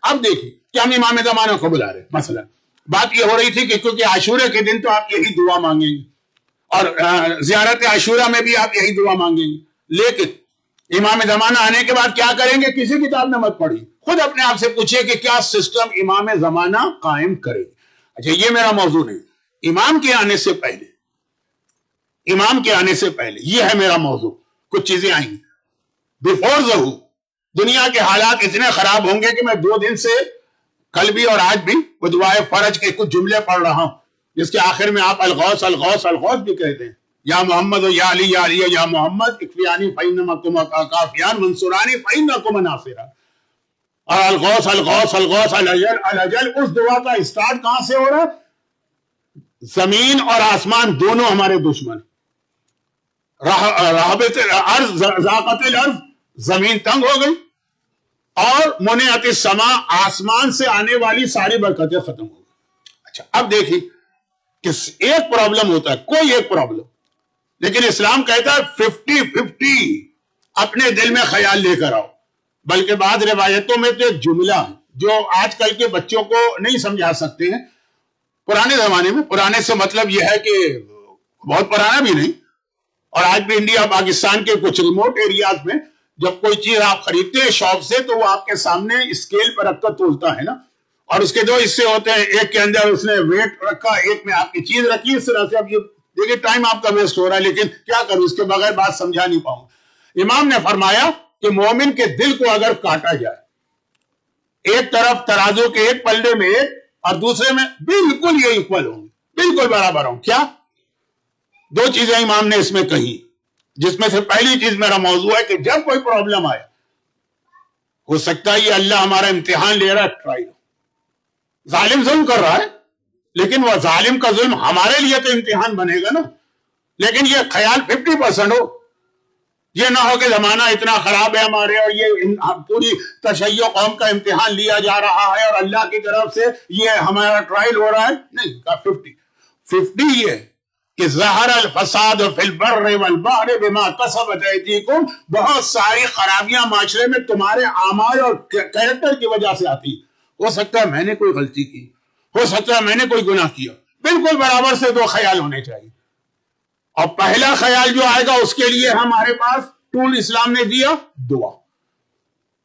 اب دیکھیں کہ ہم امام زمانہ کو بلا رہے ہیں. مثلا بات یہ ہو رہی تھی کہ کیونکہ عاشورہ کے دن تو آپ یہی دعا مانگیں گے، اور زیارت عاشورہ میں بھی آپ یہی دعا مانگیں گے، لیکن امام زمانہ آنے کے بعد کیا کریں گے؟ کسی کتاب میں مت پڑھیے، خود اپنے آپ سے پوچھئے کہ کیا سسٹم امام زمانہ قائم کرے. اچھا، یہ میرا موضوع نہیں، امام کے آنے سے پہلے، امام کے آنے سے پہلے یہ ہے میرا موضوع. کچھ چیزیں آئیں گی بیفور ظہور. دنیا کے حالات اتنے خراب ہوں گے کہ میں 2 دن سے، کل بھی اور آج بھی، وہ دعائے فرج کے کچھ جملے پڑھ رہا ہوں جس کے آخر میں آپ الغوث الغوث الغوث بھی کہتے ہیں. یا محمد و یا علی یا علی یا محمد اکفیانی فإنما کافیان منصورانی فإنکم ناصران. اور الغوث الغوث الغوث الجل الجل. اس دعا کا اسٹارٹ کہاں سے ہو رہا ہے؟ زمین اور آسمان دونوں ہمارے دشمن. رہبت الارض، ذاقت الارض، زمین تنگ ہو گئی، اور منعت السما، آسمان سے آنے والی ساری برکتیں ختم ہو گئی. اچھا اب دیکھیے کہ ایک پرابلم ہوتا ہے، کوئی ایک پرابلم، لیکن اسلام کہتا ہے 50-50 اپنے دل میں خیال لے کر آؤ. بلکہ بعض روایتوں میں تو ایک جملہ ہے جو آج کل کے بچوں کو نہیں سمجھا سکتے ہیں. پرانے زمانے میں، پرانے سے مطلب یہ ہے کہ بہت پرانا بھی نہیں، اور آج بھی انڈیا پاکستان کے کچھ ریموٹ ایریاز میں جب کوئی چیز آپ خریدتے ہیں شاپ سے تو وہ آپ کے سامنے اسکیل پر رکھ کر تولتا ہے نا، اور اس کے دو حصے ہوتے ہیں، ایک کے اندر اس نے ویٹ رکھا، ایک میں آپ کی چیز رکھی. اس طرح سے اب یہ دیکھیے ٹائم آپ کا ویسٹ ہو رہا ہے، لیکن کیا کروں، اس کے بغیر بات سمجھا نہیں پاؤں. امام نے فرمایا کہ مومن کے دل کو اگر کاٹا جائے، ایک طرف ترازو کے ایک پلڑے میں ایک اور دوسرے میں بالکل یہ اکول ہوں گے، بالکل برابر ہوں. کیا دو چیزیں امام نے اس میں کہی، جس میں سے پہلی چیز میرا موضوع ہے کہ جب کوئی پرابلم آئے، ہو سکتا ہے یہ اللہ ہمارا امتحان لے رہا ہے، ٹرائی. ظالم ظلم کر رہا ہے، لیکن وہ ظالم کا ظلم ہمارے لیے تو امتحان بنے گا نا. لیکن یہ خیال 50% ہو، یہ نہ ہو کہ زمانہ اتنا خراب ہے ہمارے اور یہ پوری تشیع قوم کا امتحان لیا جا رہا ہے اور اللہ کی طرف سے یہ ہمارا ٹرائل ہو رہا ہے. نہیں، 50 یہ کہ ظہر الفساد فی البر والبحر بما کسبت ایدیکم، بہت ساری خرابیاں معاشرے میں تمہارے اعمال اور کیریکٹر کی وجہ سے آتی. ہو سکتا ہے میں نے کوئی غلطی کی، ہو سکتا ہے میں نے کوئی گناہ کیا، بالکل برابر سے دو خیال ہونے چاہیے. اور پہلا خیال جو آئے گا اس کے لیے ہمارے پاس ٹول اسلام نے دیا، دعا.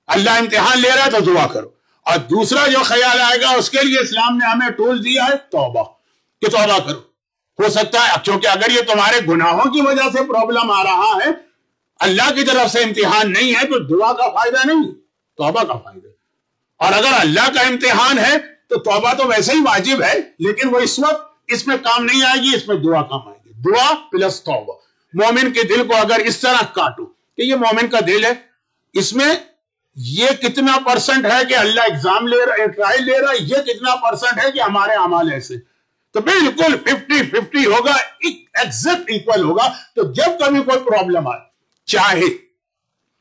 اللہ امتحان لے رہا ہے تو دعا کرو. اور دوسرا جو خیال آئے گا اس کے لیے اسلام نے ہمیں ٹول دیا ہے توبہ، کہ توبہ کرو. ہو سکتا ہے کیونکہ اگر یہ تمہارے گناہوں کی وجہ سے پرابلم آ رہا ہے، اللہ کی طرف سے امتحان نہیں ہے، تو دعا کا فائدہ نہیں، توبہ کا فائدہ. اور اگر اللہ کا امتحان ہے تو توبہ تو ویسے ہی واجب ہے، لیکن وہ اس وقت اس میں کام نہیں آئے گی، اس میں دعا کام آئے گی. دعا پلس توبہ. مومن کے دل کو اگر اس طرح کاٹو کہ یہ مومن کا دل ہے، اس میں یہ کتنا پرسنٹ ہے کہ اللہ ایگزام لے رہا ہے، ٹرائل لے رہا ہے، یہ کتنا پرسنٹ ہے کہ ہمارے اعمال ایسے، تو بالکل 50-50 ہوگا، ایگزیکٹ ایکول ہوگا. تو جب کبھی کوئی پرابلم آئے، چاہے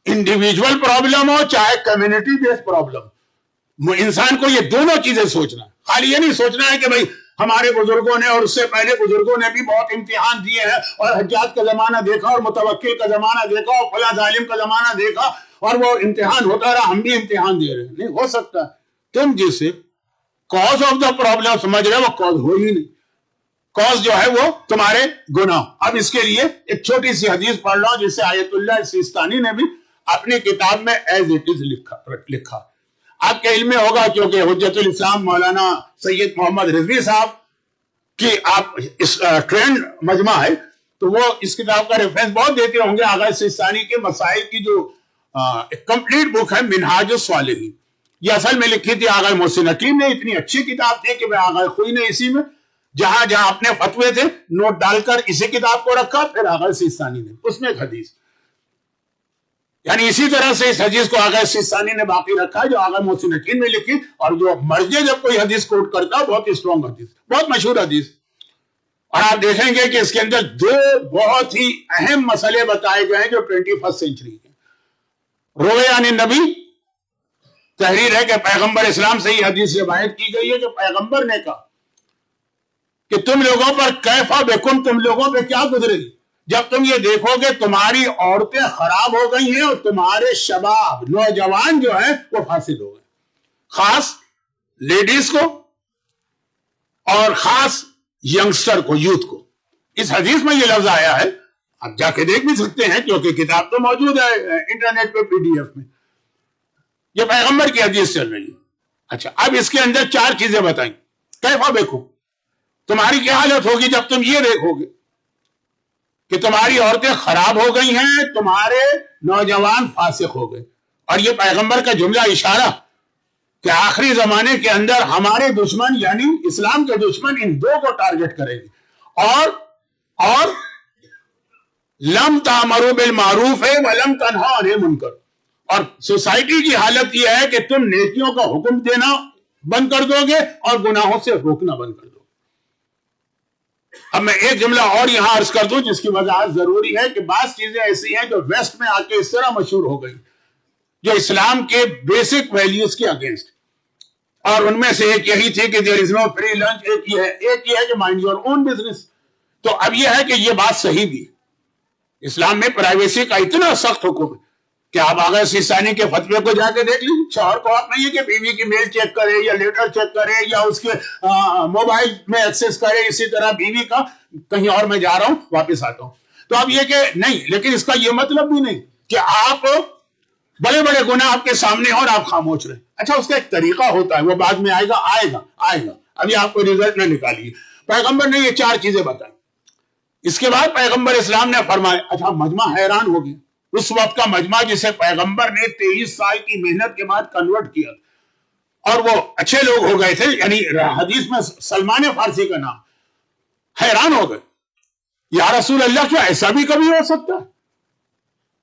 انڈیویجول پرابلم ہو چاہے کمیونٹی بیس پرابلم، انسان کو یہ دونوں چیزیں سوچنا ہے. خالی یہ نہیں سوچنا ہے کہ بھئی ہمارے بزرگوں نے اور اس سے پہلے بزرگوں نے بھی بہت امتحان دیے ہیں اور حجاج کا زمانہ دیکھا اور متوکل کا زمانہ دیکھا اور فلاں ظالم کا زمانہ دیکھا اور وہ امتحان ہوتا رہا، ہم بھی امتحان دے رہے ہیں. نہیں ہو سکتا. تم جسے کاز آف دا پرابلم سمجھ رہے وہ کاز ہو ہی نہیں. کاز جو ہے وہ تمہارے گناہ. اب اس کے لیے ایک چھوٹی سی حدیث پڑھ رہا ہوں جسے آیت اللہ سیستانی نے بھی اپنی کتاب میں ایز اٹ از لکھا. آپ کے علم میں ہوگا کیونکہ حجت الاسلام مولانا سید محمد رضوی صاحب کی آپ اس ٹرینڈ مجمع ہے تو وہ اس کتاب کا ریفرنس بہت دیتے ہوں گے. آغا سیستانی کے مسائل کی جو کمپلیٹ بک ہے منہاج الصالحین، یہ اصل میں لکھی تھی آغا محسن حکیم نے. اتنی اچھی کتاب تھی کہ آغا خوئی نے اسی میں جہاں جہاں اپنے فتوے تھے نوٹ ڈال کر اسی کتاب کو رکھا. پھر آغا سیستانی نے اس میں ایک حدیث، یعنی اسی طرح سے اس حدیث کو آغا سیستانی نے باقی رکھا جو آغا محسن حکیم نے لکھی. اور جو مرجع جب کوئی حدیث کوٹ کرتا بہت اسٹرانگ حدیث، بہت مشہور حدیث. اور آپ دیکھیں گے کہ اس کے اندر دو بہت ہی اہم مسئلے بتائے گئے ہیں جو 21 سینچری کے. روے عن نبی، تحریر ہے کہ پیغمبر اسلام سے یہ حدیث روایت کی گئی ہے کہ پیغمبر نے کہا کہ تم لوگوں پر کیفا بکم، تم لوگوں پہ کیا گزرے گی جب تم یہ دیکھو گے تمہاری عورتیں خراب ہو گئی ہیں اور تمہارے شباب نوجوان جو ہیں وہ فاسد ہو گئے. خاص لیڈیز کو اور خاص ینگسٹر کو، یوتھ کو. اس حدیث میں یہ لفظ آیا ہے، آپ جا کے دیکھ بھی سکتے ہیں کیونکہ کتاب تو موجود ہے انٹرنیٹ پہ PDF میں. یہ پیغمبر کی حدیث چل رہی ہے. اچھا اب اس کے اندر 4 چیزیں بتائیں. کیفا بکم، تمہاری کیا حالت ہوگی جب تم یہ دیکھو گے کہ تمہاری عورتیں خراب ہو گئی ہیں، تمہارے نوجوان فاسق ہو گئے. اور یہ پیغمبر کا جملہ اشارہ کہ آخری زمانے کے اندر ہمارے دشمن یعنی اسلام کے دشمن ان دو کو ٹارگٹ کریں گے. اور لم تامروا بالمعروف ہے ولم تنہوا عن المنکر، اور سوسائٹی کی حالت یہ ہے کہ تم نیکیوں کا حکم دینا بند کر دو گے اور گناہوں سے روکنا بند کر دو گے. اب میں ایک جملہ اور یہاں عرض کر دوں جس کی وضاحت ضروری ہے کہ بعض چیزیں ایسی ہیں جو ویسٹ میں آ کے اس طرح مشہور ہو گئی جو اسلام کے بیسک ویلیوز کے اگینسٹ. اور ان میں سے ایک یہی تھی کہ دیر از نو فری لنچ. ایک یہ ہے کہ مائنڈ یور اون بزنس. تو اب یہ ہے کہ یہ بات صحیح بھی ہے. اسلام میں پرائیویسی کا اتنا سخت حکم ہے کہ آپ آغا سیستانی کے فتوے کو جا کے دیکھ لیجیے. شوہر کو آپ نہیں ہے کہ بیوی کی میل چیک کرے یا لیٹر چیک کرے یا اس کے موبائل میں ایکسس کرے. اسی طرح بیوی کا کہیں اور میں جا رہا ہوں واپس آتا ہوں. تو اب یہ کہ نہیں, لیکن اس کا یہ مطلب بھی نہیں کہ آپ بڑے بڑے گناہ آپ کے سامنے اور آپ خاموش رہیں. اچھا, اس کا ایک طریقہ ہوتا ہے, وہ بعد میں آئے گا. ابھی آپ کو رزلٹ نہ نکالیے. پیغمبر نے یہ 4 چیزیں بتائی. اس کے بعد پیغمبر اسلام نے فرمایا. اچھا, مجمع حیران ہو گیا. اس وقت کا مجمع جسے پیغمبر نے 23 سال کی محنت کے بعد کنورٹ کیا, اور وہ اچھے لوگ ہو گئے تھے, یعنی حدیث میں سلمان فارسی کا نام, حیران ہو گئے. یا رسول اللہ, کیا ایسا بھی کبھی ہو سکتا ہے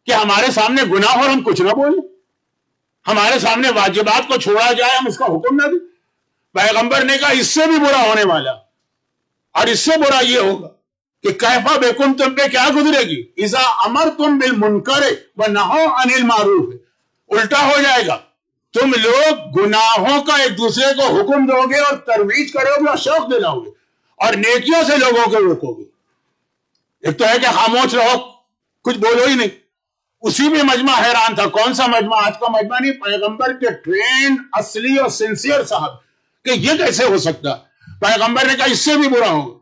کہ ہمارے سامنے گناہ اور ہم کچھ نہ بولیں, ہمارے سامنے واجبات کو چھوڑا جائے, ہم اس کا حکم نہ دیں؟ پیغمبر نے کہا اس سے بھی برا ہونے والا, اور اس سے برا یہ ہوگا کہ کیفا بکم, تم پہ کیا گزرے گی, اذا امرتم بالمنکر ونہوا عن المعروف, الٹا ہو جائے گا. تم لوگ گناہوں کا ایک دوسرے کو حکم دو گے اور ترویج کرو گے اور شوق دلاؤ گے, اور نیکیوں سے لوگوں کو روکو گے. ایک تو ہے کہ خاموش رہو, کچھ بولو ہی نہیں. اسی میں مجمع حیران تھا. کون سا مجمع؟ آج کا مجمع نہیں, پیغمبر کے ٹرین اصلی اور سنسیئر صاحب, کہ یہ کیسے ہو سکتا. پیغمبر نے کہا اس سے بھی برا ہوگا,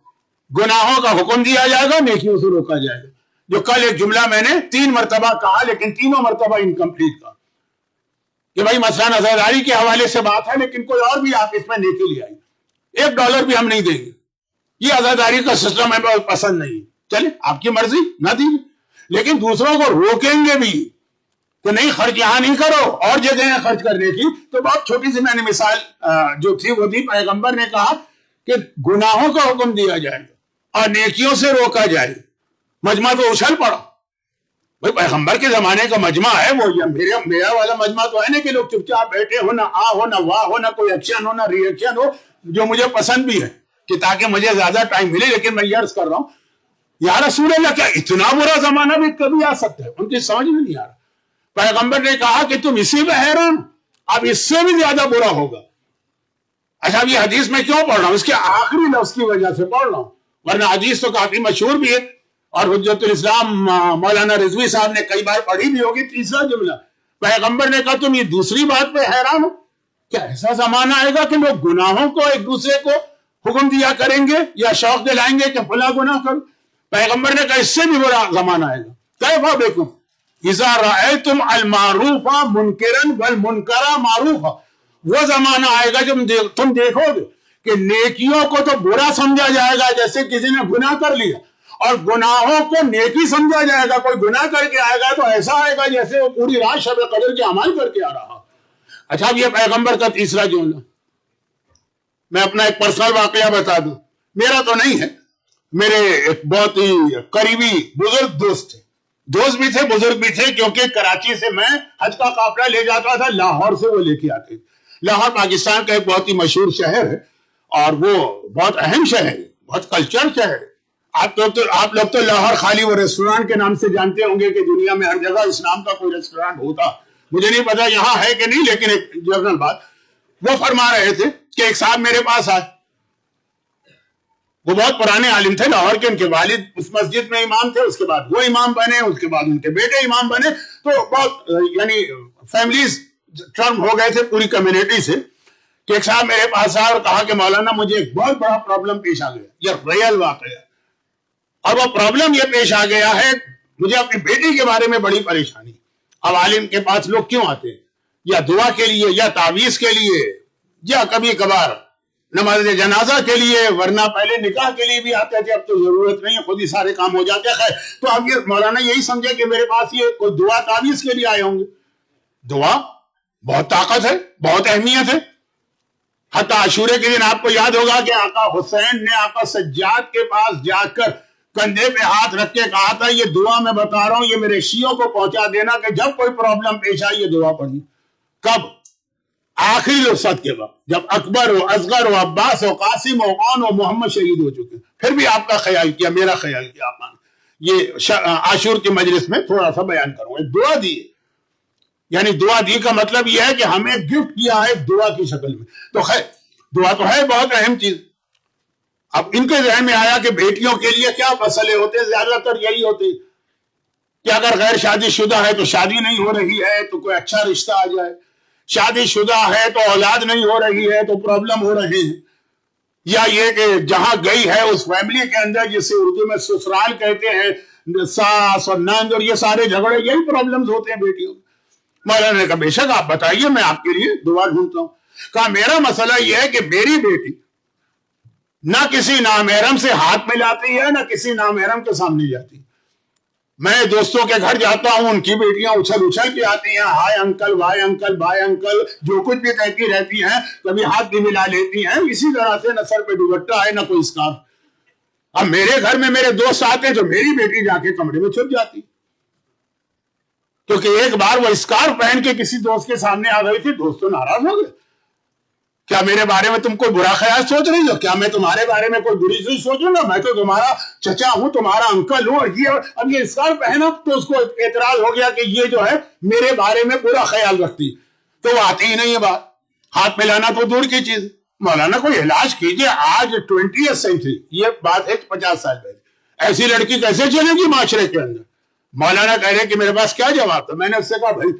گناہوں کا حکم دیا جائے گا, نیکیوں سے روکا جائے گا. جو کل ایک جملہ میں نے 3 مرتبہ کہا, لیکن تینوں مرتبہ انکمپلیٹ کہا, کہ بھائی مثلا عزاداری کے حوالے سے بات ہے, لیکن کوئی اور بھی آپ اس میں نیکی لے آئیے, $1 بھی ہم نہیں دیں گے. یہ عزاداری کا سسٹم ہمیں بہت پسند نہیں. چلے, آپ کی مرضی, نہ دیجیے, لیکن دوسروں کو روکیں گے بھی کہ نہیں, خرچ یہاں نہیں کرو, اور جگہ ہیں خرچ کرنے کی. تو بہت چھوٹی سی میں نے مثال جو تھی وہ تھی, پیغمبر نے کہا کہ گناہوں کا حکم دیا جائے گا اور نیکیوں سے روکا جائے. مجمع تو اچھل پڑا. بھائی پیغمبر کے زمانے کا مجمع ہے وہ, میرا والا مجمع تو ہے نا کہ لوگ چپ چاپ بیٹھے ہو, نہ آ ہو نہ واہ ہو, نہ کوئی ایکشن ہو نہ ری ایکشن ہو, جو مجھے پسند بھی ہے کہ تاکہ مجھے زیادہ ٹائم ملے. لیکن میں یہ عرض کر رہا ہوں, یا رسول اللہ, کیا اتنا برا زمانہ بھی کبھی آ سکتا ہے؟ ان کی سمجھ میں نہیں آ رہا. پیغمبر نے کہا کہ تم اسی میں حیران, اب اس سے بھی زیادہ برا ہوگا. اچھا, اب یہ حدیث میں کیوں پڑھ رہا ہوں؟ اس کے آخری لفظ کی وجہ سے پڑھ رہا ہوں, ورنہ حدیث تو کافی مشہور بھی ہے, اور حجت الاسلام مولانا رضوی صاحب نے کئی بار پڑھی بھی ہوگی. تیسرا جملہ, پیغمبر نے کہا تم یہ دوسری بات پہ حیران ہو, کیا ایسا زمانہ آئے گا کہ لوگ گناہوں کو ایک دوسرے کو حکم دیا کریں گے یا شوق دلائیں گے کہ فلاں گناہ کرو؟ پیغمبر نے کہا اس سے بھی برا زمانہ آئے گا. کیفا بکم اذا رأیتم المعروف منکرا والمنکر معروفا, وہ زمانہ آئے گا جب تم دیکھو گے کہ نیکیوں کو تو برا سمجھا جائے گا جیسے کسی نے گناہ کر لیا, اور گناہوں کو نیکی سمجھا جائے گا. کوئی گناہ کر کے آئے گا تو ایسا آئے گا جیسے وہ پوری رات شب قدر کے اعمال کر کے آ رہا. اچھا, اب یہ پیغمبر کا تیسرا جملہ. میں اپنا ایک پرسنل واقعہ بتا دوں, میرا تو نہیں ہے, میرے ایک بہت ہی قریبی بزرگ دوست تھے, دوست بھی تھے بزرگ بھی تھے, کیونکہ کراچی سے میں حج کا قافلہ لے جاتا تھا, لاہور سے وہ لے کے آتے. لاہور پاکستان کا ایک بہت ہی مشہور شہر ہے, اور وہ بہت اہم شہر ہے, بہت کلچر شہر ہے. آپ لوگ تو لاہور خالی وہ ریسٹورانٹ کے نام سے جانتے ہوں گے کہ دنیا میں ہر جگہ اس نام کا کوئی ریسٹورانٹ ہوتا, مجھے نہیں پتا یہاں ہے کہ نہیں, لیکن ایک جنرل بات. وہ فرما رہے تھے کہ ایک صاحب میرے پاس آئے, وہ بہت پرانے عالم تھے لاہور کے, ان کے والد اس مسجد میں امام تھے, اس کے بعد وہ امام بنے, اس کے بعد ان کے بیٹے امام بنے, تو بہت یعنی فیملیز ٹرم ہو گئے تھے پوری کمیونٹی سے. کہ ایک صاحب میرے پاس آیا اور کہا کہ مولانا مجھے ایک بہت بڑا پرابلم پیش آ گیا, یہ ریئل واقعہ, اور وہ پرابلم یہ پیش آ گیا ہے, مجھے اپنی بیٹی کے بارے میں بڑی پریشانی. اب عالم کے پاس لوگ کیوں آتے ہیں؟ یا دعا کے لیے, یا تعویذ کے لیے, یا کبھی کبھار نماز جنازہ کے لیے, ورنہ پہلے نکاح کے لیے بھی آتے تھے, اب تو ضرورت نہیں ہے, خود ہی سارے کام ہو جاتے ہیں. تو اب یہ مولانا یہی سمجھے کہ میرے پاس یہ کوئی دعا تعویذ کے لیے آئے ہوں گے. دعا بہت طاقت ہے, بہت اہمیت ہے. حتی عاشورے کے دن آپ کو یاد ہوگا کہ آقا حسین نے آقا سجاد کے پاس جا کر کندھے پہ ہاتھ رکھ کے کہا تھا, یہ دعا میں بتا رہا ہوں, یہ میرے شیعوں کو پہنچا دینا کہ جب کوئی پرابلم پیش آئی یہ دعا پڑھی. کب؟ آخری لفظ کے وقت, جب اکبر ہو, اصغر ہو, عباس ہو, قاسم ہو, عون ہو, محمد شہید ہو چکے. پھر بھی آپ کا خیال کیا, میرا خیال کیا آپ نے. یہ عاشور کی مجلس میں تھوڑا سا بیان کروں, ایک دعا دی. یعنی دعا دی کا مطلب یہ ہے کہ ہمیں گفٹ کیا ہے دعا کی شکل میں. تو خیر دعا تو ہے بہت اہم چیز. اب ان کے ذہن میں آیا کہ بیٹیوں کے لیے کیا مسئلے ہوتے ہیں, زیادہ تر یہی ہوتے ہیں کہ اگر غیر شادی شدہ ہے تو شادی نہیں ہو رہی ہے تو کوئی اچھا رشتہ آ جائے, شادی شدہ ہے تو اولاد نہیں ہو رہی ہے تو پرابلم ہو رہے ہیں, یا یہ کہ جہاں گئی ہے اس فیملی کے اندر جسے اردو میں سسرال کہتے ہیں, ساس اور نند اور یہ سارے جھگڑے, یہی پرابلمز ہوتے ہیں بیٹیوں. مولانا نے کہا بے شک آپ بتائیے میں آپ کے لیے دعا ڈھونڈتا ہوں. کہا میرا مسئلہ یہ ہے کہ میری بیٹی نہ کسی نامحرم سے ہاتھ ملاتی ہے نہ کسی نامحرم کے سامنے جاتی. میں دوستوں کے گھر جاتا ہوں, ان کی بیٹیاں اچھل اچھل کے آتی ہیں, ہائے انکل, بھائی انکل, بھائی انکل, جو کچھ بھی کہتی رہتی ہیں, کبھی ہاتھ بھی ملا لیتی ہیں. اسی طرح سے نہ سر پہ دوپٹہ ہے نہ کوئی اسکارف. اب میرے گھر میں میرے دوست آتے ہیں تو میری بیٹی جا کے کمرے میں چھپ جاتی, کیونکہ ایک بار وہ اسکارف پہن کے کسی دوست کے سامنے آ گئی تھی, دوست تو ناراض ہو گئے. کیا میرے بارے میں تم کوئی برا خیال سوچ رہی ہو؟ کیا میں تمہارے بارے میں کوئی بری چیز سوچوں گا؟ میں تو تمہارا چچا ہوں, تمہارا انکل ہوں. اور یہ اب یہ اسکارف پہنا تو اس کو اعتراض ہو گیا کہ یہ جو ہے میرے بارے میں برا خیال رکھتی. تو وہ آتی ہی نہیں ہے بات. ہاتھ ملانا تو دور کی چیز. مولانا کوئی علاج کیجئے. آج 20th سینچری, یہ بات ہے 50 سال پہلے, ایسی لڑکی کیسے چلے گی معاشرے کے اندر؟ مولانا کہہ رہے کہ میرے پاس کیا جواب تھا. میں نے اس سے کہا بھائی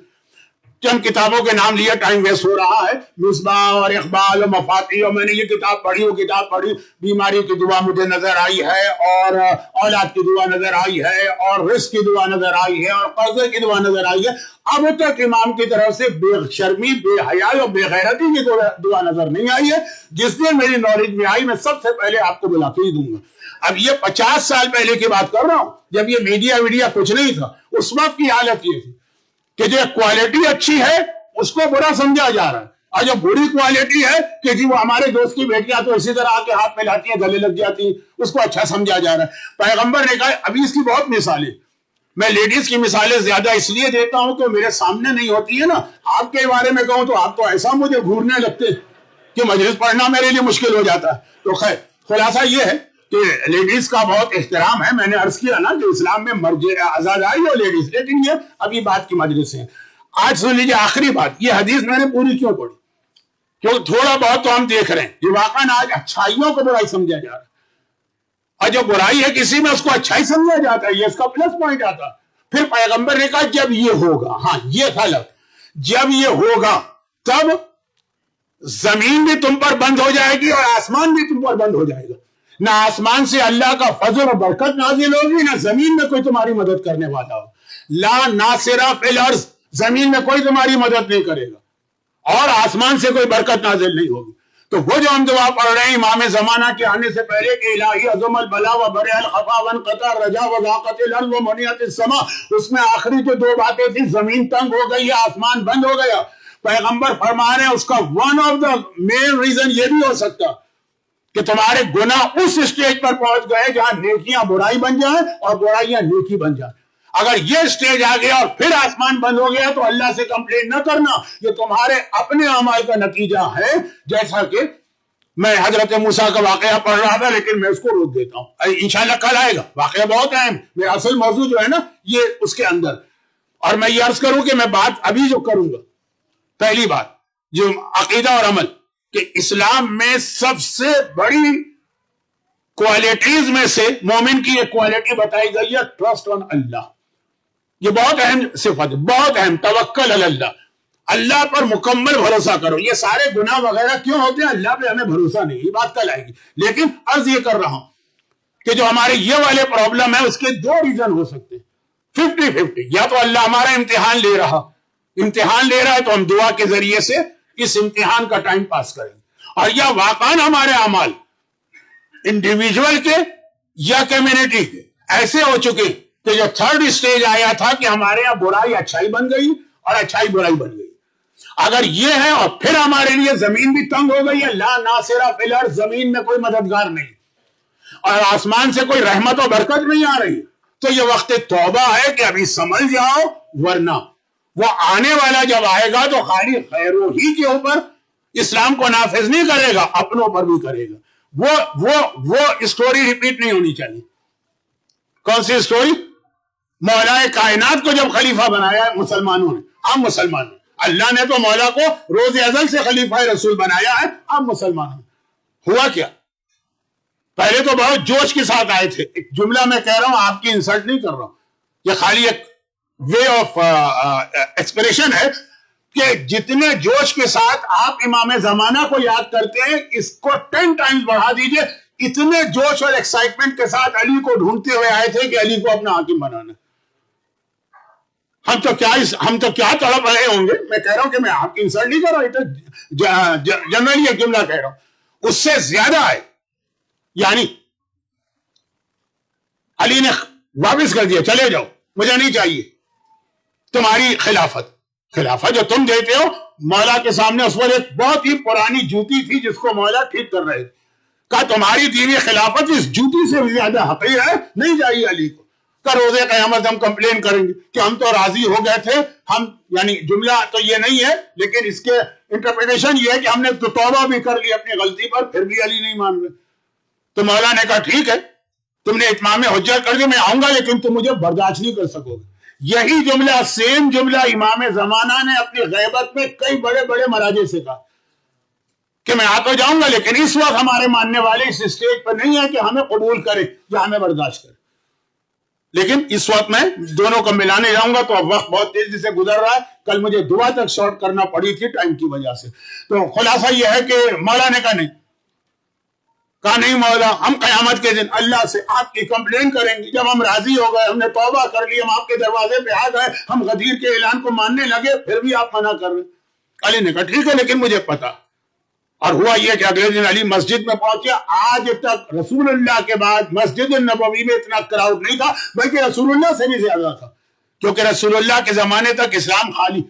چند کتابوں کے نام لیے, ٹائم ویسٹ ہو رہا ہے, مصباح اور اقبال اور مفاتیح, اور میں نے یہ کتاب پڑھی, وہ کتاب پڑھی, بیماری کی دعا مجھے نظر آئی ہے, اور اولاد کی دعا نظر آئی ہے, اور رزق کی دعا نظر آئی ہے, اور قرضے کی دعا نظر آئی ہے. اب تک امام کی طرف سے بے شرمی, بے حیائی اور بے غیرتی کی دعا نظر نہیں آئی ہے. جس دن میری نالج میں آئی میں سب سے پہلے آپ کو بلا کے ہی دوں گا. اب یہ 50 سال پہلے کی بات کر رہا ہوں, جب یہ میڈیا کچھ نہیں تھا. اس وقت کی حالت یہ تھی کہ جو کوالٹی اچھی ہے اس کو برا سمجھا جا رہا ہے, اور جو بری کوالٹی ہے کہ جی وہ ہمارے دوست کی بیٹیاں تو اسی طرح آ کے ہاتھ ملاتی ہیں, گلے لگ جاتی ہیں, اس کو اچھا سمجھا جا رہا ہے. پیغمبر نے کہا, ابھی اس کی بہت مثالیں, میں لیڈیز کی مثالیں زیادہ اس لیے دیتا ہوں کہ میرے سامنے نہیں ہوتی ہے نا. آپ کے بارے میں کہوں تو آپ تو ایسا مجھے گھورنے لگتے کہ مجلس پڑھنا میرے لیے مشکل ہو جاتا ہے. تو خیر خلاصہ یہ ہے کہ لیڈیز کا بہت احترام ہے. میں نے عرض کیا نا کہ اسلام میں مرد آزاداری ہو لیڈیز, لیکن یہ ابھی بات کی مجلس ہے. آج سن لیجیے آخری بات, یہ حدیث میں نے پوری کیوں پڑھی, کیوں تھوڑا بہت تو ہم دیکھ رہے ہیں یہ واقعا آج اچھائیوں کو برائی سمجھا جا رہا ہے, اور جو برائی ہے کسی میں اس کو اچھائی سمجھا جاتا ہے, یہ اس کا پلس پوائنٹ آتا. پھر پیغمبر نے کہا جب یہ ہوگا, ہاں یہ غلط, جب یہ ہوگا تب زمین بھی تم پر بند ہو جائے گی اور آسمان بھی تم پر بند ہو جائے گا. نہ آسمان سے اللہ کا فضل و برکت نازل ہوگی, نہ زمین میں کوئی تمہاری مدد کرنے والا ہو. لا ناصر فی الارض, زمین میں کوئی تمہاری مدد نہیں کرے گا, اور آسمان سے کوئی برکت نازل نہیں ہوگی. تو وہ جو ہم دعا پڑھ رہے ہیں امام زمانہ کے آنے سے پہلے کہ الہی عظم البلا و برع الخفا وانقطع الرجا وضاقت الارض ومنعت السماء, اس میں آخری جو دو باتیں تھیں, زمین تنگ ہو گئی, آسمان بند ہو گیا. پیغمبر فرما رہے ہیں اس کا one of the main reason یہ بھی ہو سکتا کہ تمہارے گناہ اس اسٹیج پر پہنچ گئے جہاں نیکیاں برائی بن جائیں اور برائیاں نیکی بن جائیں. اگر یہ اسٹیج آ گیا اور پھر آسمان بند ہو گیا تو اللہ سے کمپلین نہ کرنا, یہ تمہارے اپنے اعمال کا نتیجہ ہے. جیسا کہ میں حضرت موسیٰ کا واقعہ پڑھ رہا تھا, لیکن میں اس کو روک دیتا ہوں, انشاءاللہ کل آئے گا. واقعہ بہت اہم, میرا اصل موضوع جو ہے نا یہ اس کے اندر. اور میں یہ عرض کروں کہ میں بات ابھی جو کروں گا, پہلی بات جو عقیدہ اور عمل, کہ اسلام میں سب سے بڑی کوالٹیز میں سے مومن کی ایک کوالٹی بتائی گئی ہے, ٹرسٹ آن اللہ. یہ بہت اہم صفت ہے, بہت اہم. توکل علی اللہ, اللہ پر مکمل بھروسہ کرو. یہ سارے گناہ وغیرہ کیوں ہوتے ہیں؟ اللہ پہ ہمیں بھروسہ نہیں, یہ بات کل آئے گی. لیکن عرض یہ کر رہا ہوں کہ جو ہمارے یہ والے پرابلم ہے اس کے دو ریزن ہو سکتے ہیں, 50-50. یا تو اللہ ہمارا امتحان لے رہا ہے تو ہم دعا کے ذریعے سے اس امتحان کا ٹائم پاس کریں, اور یا واقعاً ہمارے اعمال انڈیویجول کے یا کمیونٹی کے ایسے ہو چکے کہ جو تھرڈ اسٹیج آیا تھا کہ ہمارے یہاں برائی اچھائی بن گئی اور اچھائی برائی بن گئی. اگر یہ ہے اور پھر ہمارے لیے زمین بھی تنگ ہو گئی ہے, لا ناصر فی الارض, زمین میں کوئی مددگار نہیں اور آسمان سے کوئی رحمت و برکت نہیں آ رہی, تو یہ وقت توبہ ہے کہ ابھی سمجھ جاؤ, ورنہ وہ آنے والا جب آئے گا تو خالی خیروں ہی کے اوپر اسلام کو نافذ نہیں کرے گا, اپنوں پر بھی کرے گا. وہ اسٹوری ریپیٹ نہیں ہونی چاہیے. کون سی اسٹوری؟ مولا کائنات کو جب خلیفہ بنایا مسلمانوں نے آپ مسلمان ہیں. اللہ نے تو مولا کو روز ازل سے خلیفہ رسول بنایا ہے, آپ مسلمان ہیں. ہوا کیا؟ پہلے تو بہت جوش کے ساتھ آئے تھے. ایک جملہ میں کہہ رہا ہوں, آپ کی انسلٹ نہیں کر رہا ہوں, یہ خالی ایک وے آف ایکسپریشن ہے کہ جتنے جوش کے ساتھ آپ امام زمانہ کو یاد کرتے ہیں, اس کو 10 ٹائمز بڑھا دیجئے. اتنے جوش اور ایکسائٹمنٹ کے ساتھ علی کو ڈھونڈتے ہوئے آئے تھے کہ علی کو اپنا حاکم بنانا. ہم تو کیا تڑپ رہے ہوں گے. میں کہہ رہا ہوں کہ میں آپ کی انسلٹ نہیں کر رہا ہوں, جنرلی ایک جملہ کہہ رہا ہوں. اس سے زیادہ ہے, یعنی علی نے واپس کر دیا, چلے جاؤ, مجھے نہیں چاہیے تمہاری خلافت. خلافت جو تم دیتے ہو, مولا کے سامنے اس وقت ایک بہت ہی پرانی جوتی تھی جس کو مولا ٹھیک کر رہے تھے. کہا تمہاری دینی خلافت اس جوتی سے بھی زیادہ حقیر ہے, نہیں چاہیے علی کو. کہ روزے قیامت ہم کمپلین کریں گے کہ ہم تو راضی ہو گئے تھے, ہم, یعنی جملہ تو یہ نہیں ہے لیکن اس کے انٹرپریٹیشن یہ ہے کہ ہم نے تو توبہ بھی کر لی اپنی غلطی پر, پھر بھی علی نہیں مان رہے. تو مولا نے کہا ٹھیک ہے, تم نے اتمام حجت کر دی, میں آؤں گا لیکن تم مجھے برداشت نہیں کر سکو گے. یہی جملہ, سیم جملہ امام زمانہ نے اپنی غیبت میں کئی بڑے بڑے مراجع سے کہا کہ میں آ تو جاؤں گا لیکن اس وقت ہمارے ماننے والے اس اسٹیج پر نہیں ہے کہ ہمیں قبول کریں یا ہمیں برداشت کریں. لیکن اس وقت میں دونوں کو ملانے جاؤں گا تو اب وقت بہت تیزی سے گزر رہا ہے. کل مجھے دعا تک شارٹ کرنا پڑی تھی ٹائم کی وجہ سے. تو خلاصہ یہ ہے کہ مولا نے کہا نہیں مولا, ہم قیامت کے دن اللہ سے آپ کی کمپلین کریں گے. جب ہم راضی ہو گئے, ہم نے توبہ کر لی, ہم آپ کے دروازے پہ آ گئے, ہم غدیر کے اعلان کو ماننے لگے, پھر بھی آپ منع کر رہے. علی نے کہا ٹھیک ہے لیکن مجھے پتا. اور ہوا یہ کہ اگلے دن علی مسجد میں پہنچا. آج تک رسول اللہ کے بعد مسجد النبوی میں اتنا کراؤڈ نہیں تھا, بلکہ رسول اللہ سے بھی زیادہ تھا, کیونکہ رسول اللہ کے زمانے تک اسلام خالی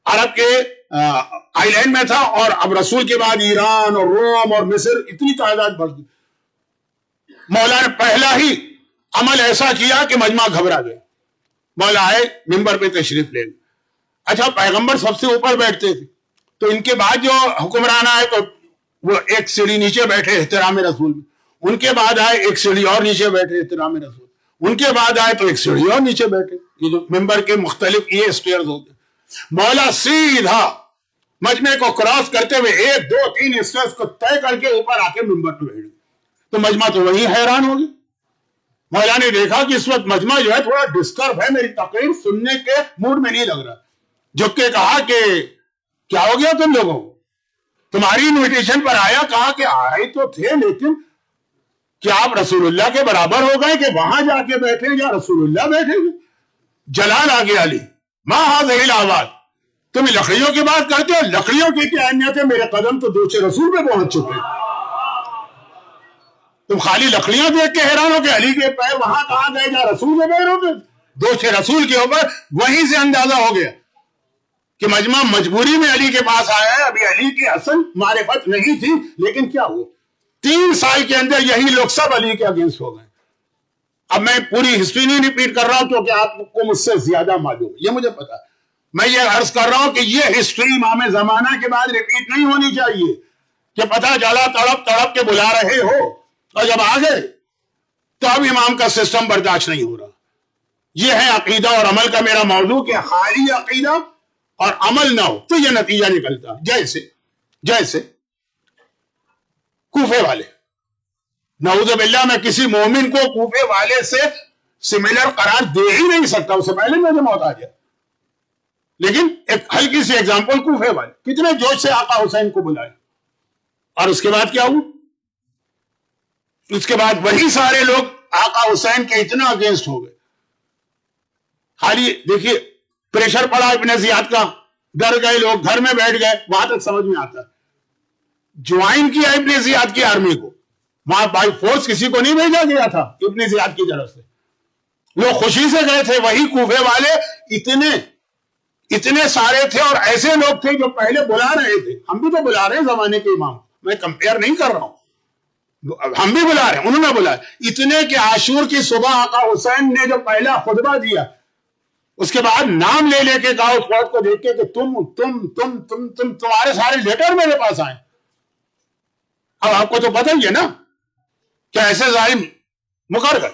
عرب کے آئی لینڈ میں تھا, اور اب رسول کے بعد ایران اور روم اور مصر اتنی تعداد بڑھ گئی. مولا نے پہلا ہی عمل ایسا کیا کہ مجمع گھبرا گیا. مولا آئے, ممبر پہ تشریف لے گئے. اچھا, پیغمبر سب سے اوپر بیٹھتے تھے, تو ان کے بعد جو حکمران آئے تو وہ ایک سیڑھی نیچے بیٹھے احترام رسول میں. ان کے بعد آئے ایک سیڑھی اور نیچے بیٹھے احترام رسول. ان کے بعد آئے تو ایک سیڑھی اور نیچے بیٹھے. یہ جو ممبر کے مختلف یہ اسٹیئرز ہوتے ہیں. مولا سیدھا مجمع کو کراس کرتے ہوئے 1 2 3 اسٹیئرز کو طے کر کے اوپر آ کے ممبر پہ بیٹھ گئے. تو مجمع تو وہی حیران ہو گئی. مولا نے دیکھا کہ اس وقت مجمع جو ہے تھوڑا ڈسٹرب ہے, میری تقریر سننے کے موڈ میں نہیں لگ رہا. جھک کے کہا کہ کیا ہو گیا تم لوگوں کو, تمہاری انویٹیشن پر آیا. کہا کہ آئے تو تھے لیکن کیا آپ رسول اللہ کے برابر ہو گئے کہ وہاں جا کے بیٹھے یا رسول اللہ بیٹھے گے؟ جلال آ گیا علی, ما هذه الاواد, تم لکڑیوں کی بات کرتے ہو, لکڑیوں کی کیا اہمیت ہے, میرے قدم تو دوچے رسول پہ پہنچ چکے. تم خالی لکڑیاں دیکھ کے حیران ہو کہ علی کے پیر وہاں کہاں گئے جہاں رسول کے پیر ہوتے. دوچے رسول کے اوپر وہیں سے اندازہ ہو گیا کہ مجمع مجبوری میں علی کے پاس آیا ہے. ابھی علی کی اصل معرفت نہیں تھی, لیکن کیا ہوا, 3 سال کے اندر یہی لوگ سب علی کے اگینسٹ ہو گئے. اب میں پوری ہسٹری نہیں ریپیٹ کر رہا ہوں کیونکہ آپ کو مجھ سے زیادہ معلوم ہے, یہ مجھے پتا ہے. میں یہ عرض کر رہا ہوں کہ یہ ہسٹری امام زمانہ کے بعد ریپیٹ نہیں ہونی چاہیے کہ پتہ چلا تڑپ تڑپ کے بلا رہے ہو اور جب آ گئے تو اب امام کا سسٹم برداشت نہیں ہو رہا. یہ ہے عقیدہ اور عمل کا میرا موضوع کہ خالی عقیدہ اور عمل نہ ہو تو یہ نتیجہ نکلتا. جیسے کوفے والے, نعوذ باللہ میں کسی مومن کو کوفے والے سے سملر قرار دے ہی نہیں سکتا, اس سے پہلے مجھے موت آ جائے. لیکن ایک ہلکی سی ایگزامپل, کوفے والے کتنے جوش سے آقا حسین کو بلائے, اور اس کے بعد کیا ہوا, اس کے بعد وہی سارے لوگ آقا حسین کے اتنا اگینسٹ ہو گئے. خالی دیکھیے پریشر پڑا ابن زیاد کا, ڈر گئے لوگ, گھر میں بیٹھ گئے, وہاں تک سمجھ میں آتا ہے. جوائن کیا ابن زیاد کی آرمی کو, وہاں بائی فورس کسی کو نہیں بھیجا گیا تھا ابن زیاد کی طرف سے, لوگ خوشی سے گئے تھے. وہی کوفے والے اتنے سارے تھے, اور ایسے لوگ تھے جو پہلے بلا رہے تھے. ہم بھی تو بلا رہے ہیں زمانے کے امام, میں کمپیئر نہیں کر رہا ہوں, ہم بھی بلا رہے ہیں, انہوں نے بلایا. اتنے کہ عاشور کی صبح آقا حسین نے جو پہلا خطبہ دیا, اس کے بعد نام لے لے کے کہا اس فوج کو دیکھ کے کہ تمہارے سارے لیٹر میرے پاس آئے. اب آپ کو تو پتہ ہی ہے نا کہ ایسے ظالم مکر گئے,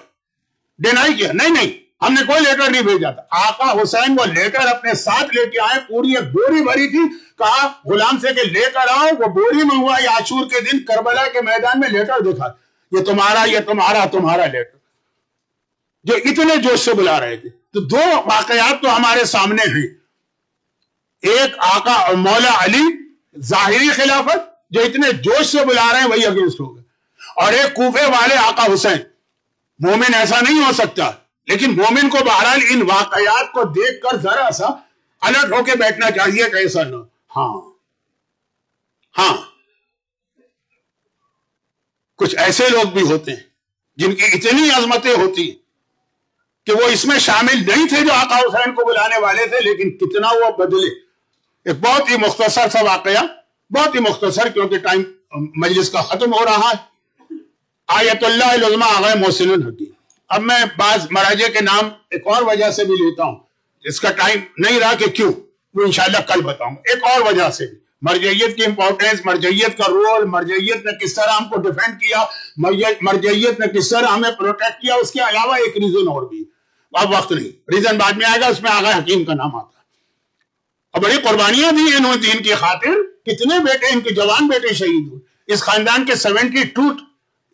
ڈینائی کیا, نہیں ہم نے کوئی لیٹر نہیں بھیجا تھا. آقا حسین وہ لیٹر اپنے ساتھ لے کے آئے, پوری ایک بوری بھری تھی. کہا غلام سے کہ لے کر آؤ. وہ بوری منگوائی. عاشور کے دن کربلا کے میدان میں لیٹر دکھا, یہ تمہارا لیٹر, جو اتنے جوش سے بلا رہے تھے. تو دو واقعات تو ہمارے سامنے ہیں. ایک آقا مولا علی ظاہری خلافت جو اتنے جوش سے بلا رہے ہیں وہی اگینسٹ ہو گئے, اور ایک کوفے والے آقا حسین. مومن ایسا نہیں ہو سکتا, لیکن مومن کو بہرحال ان واقعات کو دیکھ کر ذرا سا الرٹ ہو کے بیٹھنا چاہیے کہ ایسا نہ. ہاں کچھ ایسے لوگ بھی ہوتے ہیں جن کی اتنی عظمتیں ہوتی ہیں کہ وہ اس میں شامل نہیں تھے جو آقا حسین کو بلانے والے تھے, لیکن کتنا وہ بدلے. ایک بہت ہی مختصر سا واقعہ, بہت ہی مختصر, کیونکہ ٹائم مجلس کا ختم ہو رہا ہے. آیت اللہ العظمی آغا محسن الحکیم. اب میں بعض مراجع کے نام ایک اور وجہ سے بھی لیتا ہوں, اس کا ٹائم نہیں رہا کہ کیوں, وہ انشاءاللہ کل بتاؤں. ایک اور وجہ سے بھی مرجعیت کی امپورٹنس, مرجعیت کا رول, مرجعیت نے کس طرح ہم کو ڈیفینڈ کیا, مرجعیت نے کس طرح ہمیں پروٹیکٹ کیا. اس کے علاوہ ایک ریزن اور بھی, اب وقت نہیں, ریزن بعد میں آئے گا, اس میں آغا حکیم کا نام آتا ہے. اور بڑی قربانیاں دی انہوں نے دین کی خاطر. کتنے بیٹے ان کے جوان بیٹے شہید ہوئے. اس خاندان کے 72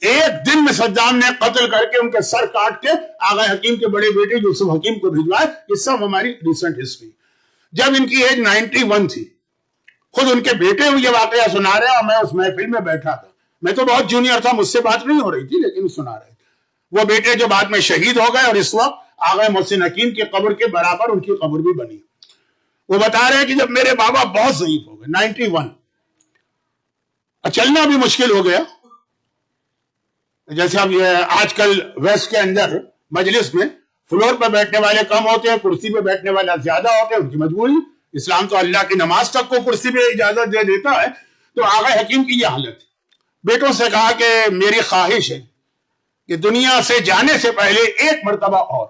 ایک دن میں صدام نے قتل کر کے ان کے سر کاٹ کے آغا حکیم کے بڑے بیٹے یوسف حکیم کو بھجوائے. یہ سب ہماری ریسنٹ ہسٹری. جب ان کی ایج 91 تھی, خود ان کے بیٹے یہ واقعہ سنا رہے, اور میں اس محفل میں بیٹھا تھا. میں تو بہت جونیئر تھا, مجھ سے بات نہیں ہو رہی تھی, لیکن سنا رہے تھے. وہ بیٹے جو بعد میں شہید ہو گئے, اور اس وقت آغا محسن حکیم کی قبر کے برابر ان کی قبر بھی بنی. وہ بتا رہے ہیں کہ جب میرے بابا بہت ضعیف ہو گئے 91, اور چلنا بھی مشکل ہو گیا, جیسے اب یہ آج کل ویسٹ کے اندر مجلس میں فلور پہ بیٹھنے والے کم ہوتے ہیں, کرسی پہ بیٹھنے والے زیادہ ہوتے ہیں, ان کی مجبوری. اسلام تو اللہ کی نماز تک کو کرسی پہ اجازت دے دیتا ہے. تو آغا حکیم کی یہ حالت. بیٹوں سے کہا کہ میری خواہش ہے کہ دنیا سے جانے سے پہلے ایک مرتبہ اور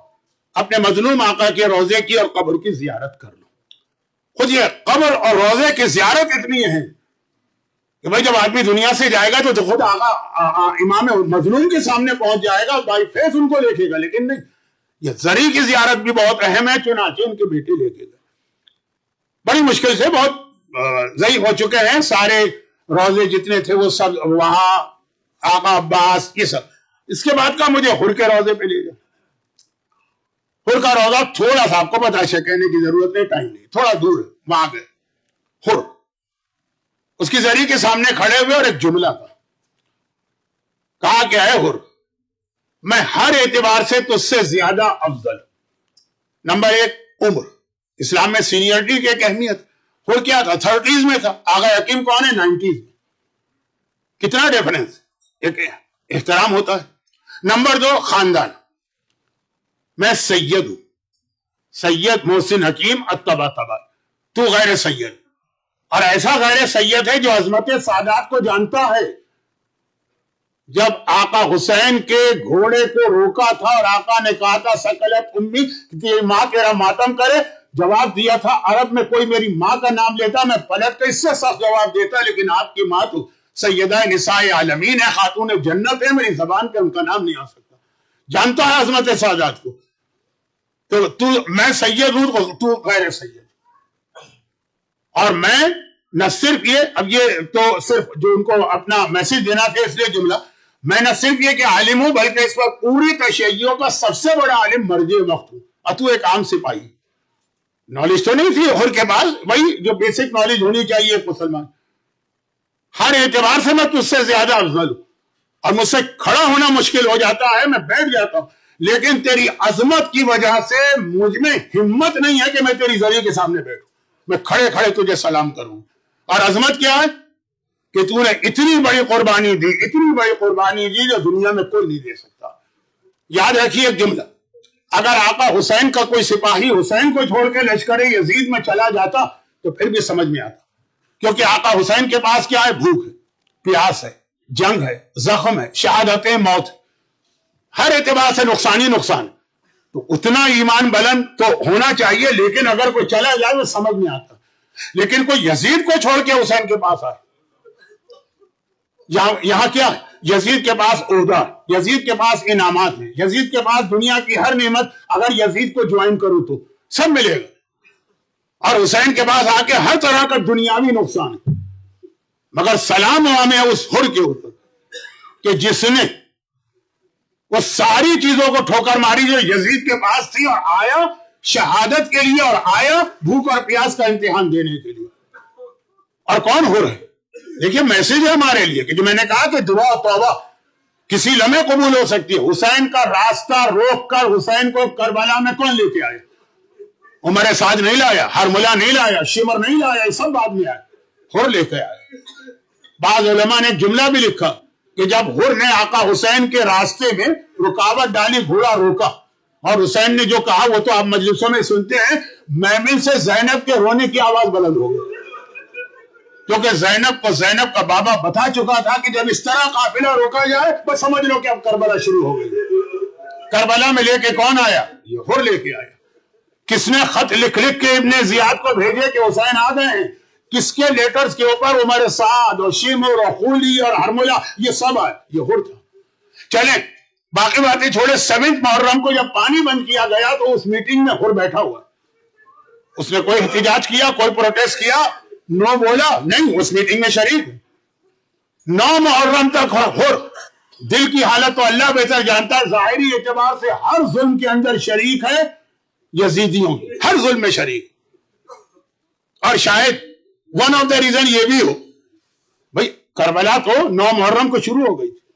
اپنے مظلوم آقا کے روضے کی اور قبر کی زیارت کر لو. خود یہ قبر اور روضے کی زیارت اتنی ہے کہ بھائی جب آدمی دنیا سے جائے گا تو خود آقا امام مظلوم کے سامنے پہنچ جائے گا, بائی فیس ان کو دیکھے گا. لیکن نہیں, یہ زری کی زیارت بھی بہت اہم ہے. چنانچہ ان کے بیٹے لے کے گئے. بڑی مشکل سے, بہت ضعیف ہو چکے ہیں, سارے روضے جتنے تھے وہ سب وہاں, آقا عباس یہ سب. اس کے بعد کا مجھے حر کے روضے پہ لے گئے. حر کا روضہ تھوڑا سا, آپ کو پتا ہے کہنے کی ضرورت نہیں, ٹائم نہیں, تھوڑا دور ہے, وہاں گئے. حر اس کی زری کے سامنے کھڑے ہوئے اور ایک جملہ کہا کہ اے حر, میں ہر اعتبار سے تجھ سے زیادہ افضل. نمبر 1 عمر, اسلام میں سینئرٹی کی ایک اہمیت. حر کیا تھا, 30s میں تھا. آغا حکیم کون ہے, 90s میں. کتنا ڈیفرنس, ایک احترام ہوتا ہے. نمبر 2 خاندان, میں سید ہوں, سید محسن حکیم اتبا تبا, تو غیر سید, اور ایسا غیر سید ہے جو عظمت سادات کو جانتا ہے. جب آقا حسین کے گھوڑے کو روکا تھا اور آقا نے کہا تھا سکلت امی, تیری ماں تیرا ماتم کرے, جواب دیا تھا عرب میں کوئی میری ماں کا نام لیتا میں پلٹ کے اس سے سخت جواب دیتا, لیکن آپ کی ماں تو سیدہ نساء عالمین ہے, خاتون جنت ہے, میری زبان پہ ان کا نام نہیں آ سکتا. جانتا ہے عظمت سادات کو. تو میں سید ہوں, تو غیر سید. اور میں نہ صرف یہ, اب یہ تو صرف جو ان کو اپنا میسج دینا تھا اس لیے جملہ, میں نہ صرف یہ کہ عالم ہوں بلکہ اس وقت پوری تشیعوں کا سب سے بڑا عالم مرجع وقت ہوں, اور تو ایک عام سپاہی. نالج تو نہیں تھی حر کے بعد, وہی جو بیسک نالج ہونی چاہیے ایک مسلمان. ہر اعتبار سے میں تجھ سے زیادہ افضل ہوں, اور مجھ سے کھڑا ہونا مشکل ہو جاتا ہے, میں بیٹھ جاتا ہوں, لیکن تیری عظمت کی وجہ سے مجھ میں ہمت نہیں ہے کہ میں تیری زری کے سامنے بیٹھوں, میں کھڑے کھڑے تجھے سلام کروں. اور عظمت کیا ہے کہ تو نے اتنی بڑی قربانی دی, اتنی بڑی قربانی دی جو دنیا میں کوئی نہیں دے سکتا. یاد رکھیے ایک جملہ, اگر آقا حسین کا کوئی سپاہی حسین کو چھوڑ کے لشکر یزید میں چلا جاتا تو پھر بھی سمجھ میں آتا, کیونکہ آقا حسین کے پاس کیا ہے, بھوک ہے, پیاس ہے, جنگ ہے, زخم ہے, شہادت موت, ہر اعتبار سے نقصان ہی نقصان. تو اتنا ایمان بلند تو ہونا چاہیے, لیکن اگر کوئی چلا جائے تو سمجھ میں آتا. لیکن کوئی یزید کو چھوڑ کے حسین کے پاس آئے, یہاں کیا ہے, یزید کے پاس عہدہ، یزید کے پاس انعامات ہیں، یزید کے پاس دنیا کی ہر نعمت، اگر یزید کو جوائن کروں تو سب ملے گا، اور حسین کے پاس آ کے ہر طرح کا دنیاوی نقصان ہے، مگر سلام ہوا میں اس ہر کے اوپر کہ جس نے وہ ساری چیزوں کو ٹھوکر ماری جو یزید کے پاس تھی، اور آیا شہادت کے لیے، اور آیا بھوک اور پیاس کا امتحان دینے کے لیے۔ اور کون ہو رہے؟ دیکھیے میسج ہے ہمارے لیے کہ جو میں نے کہا کہ دعا توبہ کسی لمحے قبول ہو سکتی ہے۔ حسین کا راستہ روک کر حسین کو کربلا میں کون لے کے آیا؟ عمر سعد نہیں لایا، ہرملہ نہیں لایا، شمر نہیں لایا، یہ سب بعد میں آئے، ہر لے کے آئے۔ بعض علماء نے ایک جملہ بھی لکھا کہ جب ہر نے آقا حسین کے راستے میں رکاوٹ ڈالی، گھوڑا روکا، اور حسین نے جو کہا وہ تو آپ مجلسوں میں سنتے ہیں، میمن سے زینب کے رونے کی آواز بلند ہو گئی، کیونکہ زینب کو زینب کا بابا بتا چکا تھا کہ جب اس طرح قافلہ روکا جائے بس سمجھ لو کہ اب کربلا شروع ہو گئی۔ کربلا میں لے کے کون آیا؟ یہ ہر لے کے آیا۔ کس نے خط لکھ لکھ کے ابن زیاد کو بھیجے کہ حسین آ گئے ہیں؟ کس کے لیٹرز کے اوپر عمر سعد اور شمر اور خولی اور ہرملہ یہ سب آئے، یہ ہر تھا۔ چلیں باقی باتیں چھوڑے، 7 محرم کو جب پانی بند کیا گیا تو اس میٹنگ میں ہر بیٹھا ہوا، اس نے کوئی احتجاج کیا، کوئی پروٹیسٹ کیا؟ نو بولا نہیں، اس میٹنگ میں شریک۔ 9 محرم تک ہر، دل کی حالت تو اللہ بہتر جانتا ہے، ظاہری اعتبار سے ہر ظلم کے اندر شریک ہے، یزیدیوں ہر ظلم میں شریک۔ اور شاید ون آف دا ریزن یہ بھی ہو، بھئی کربلا تو 9 محرم کو شروع ہو گئی تھی،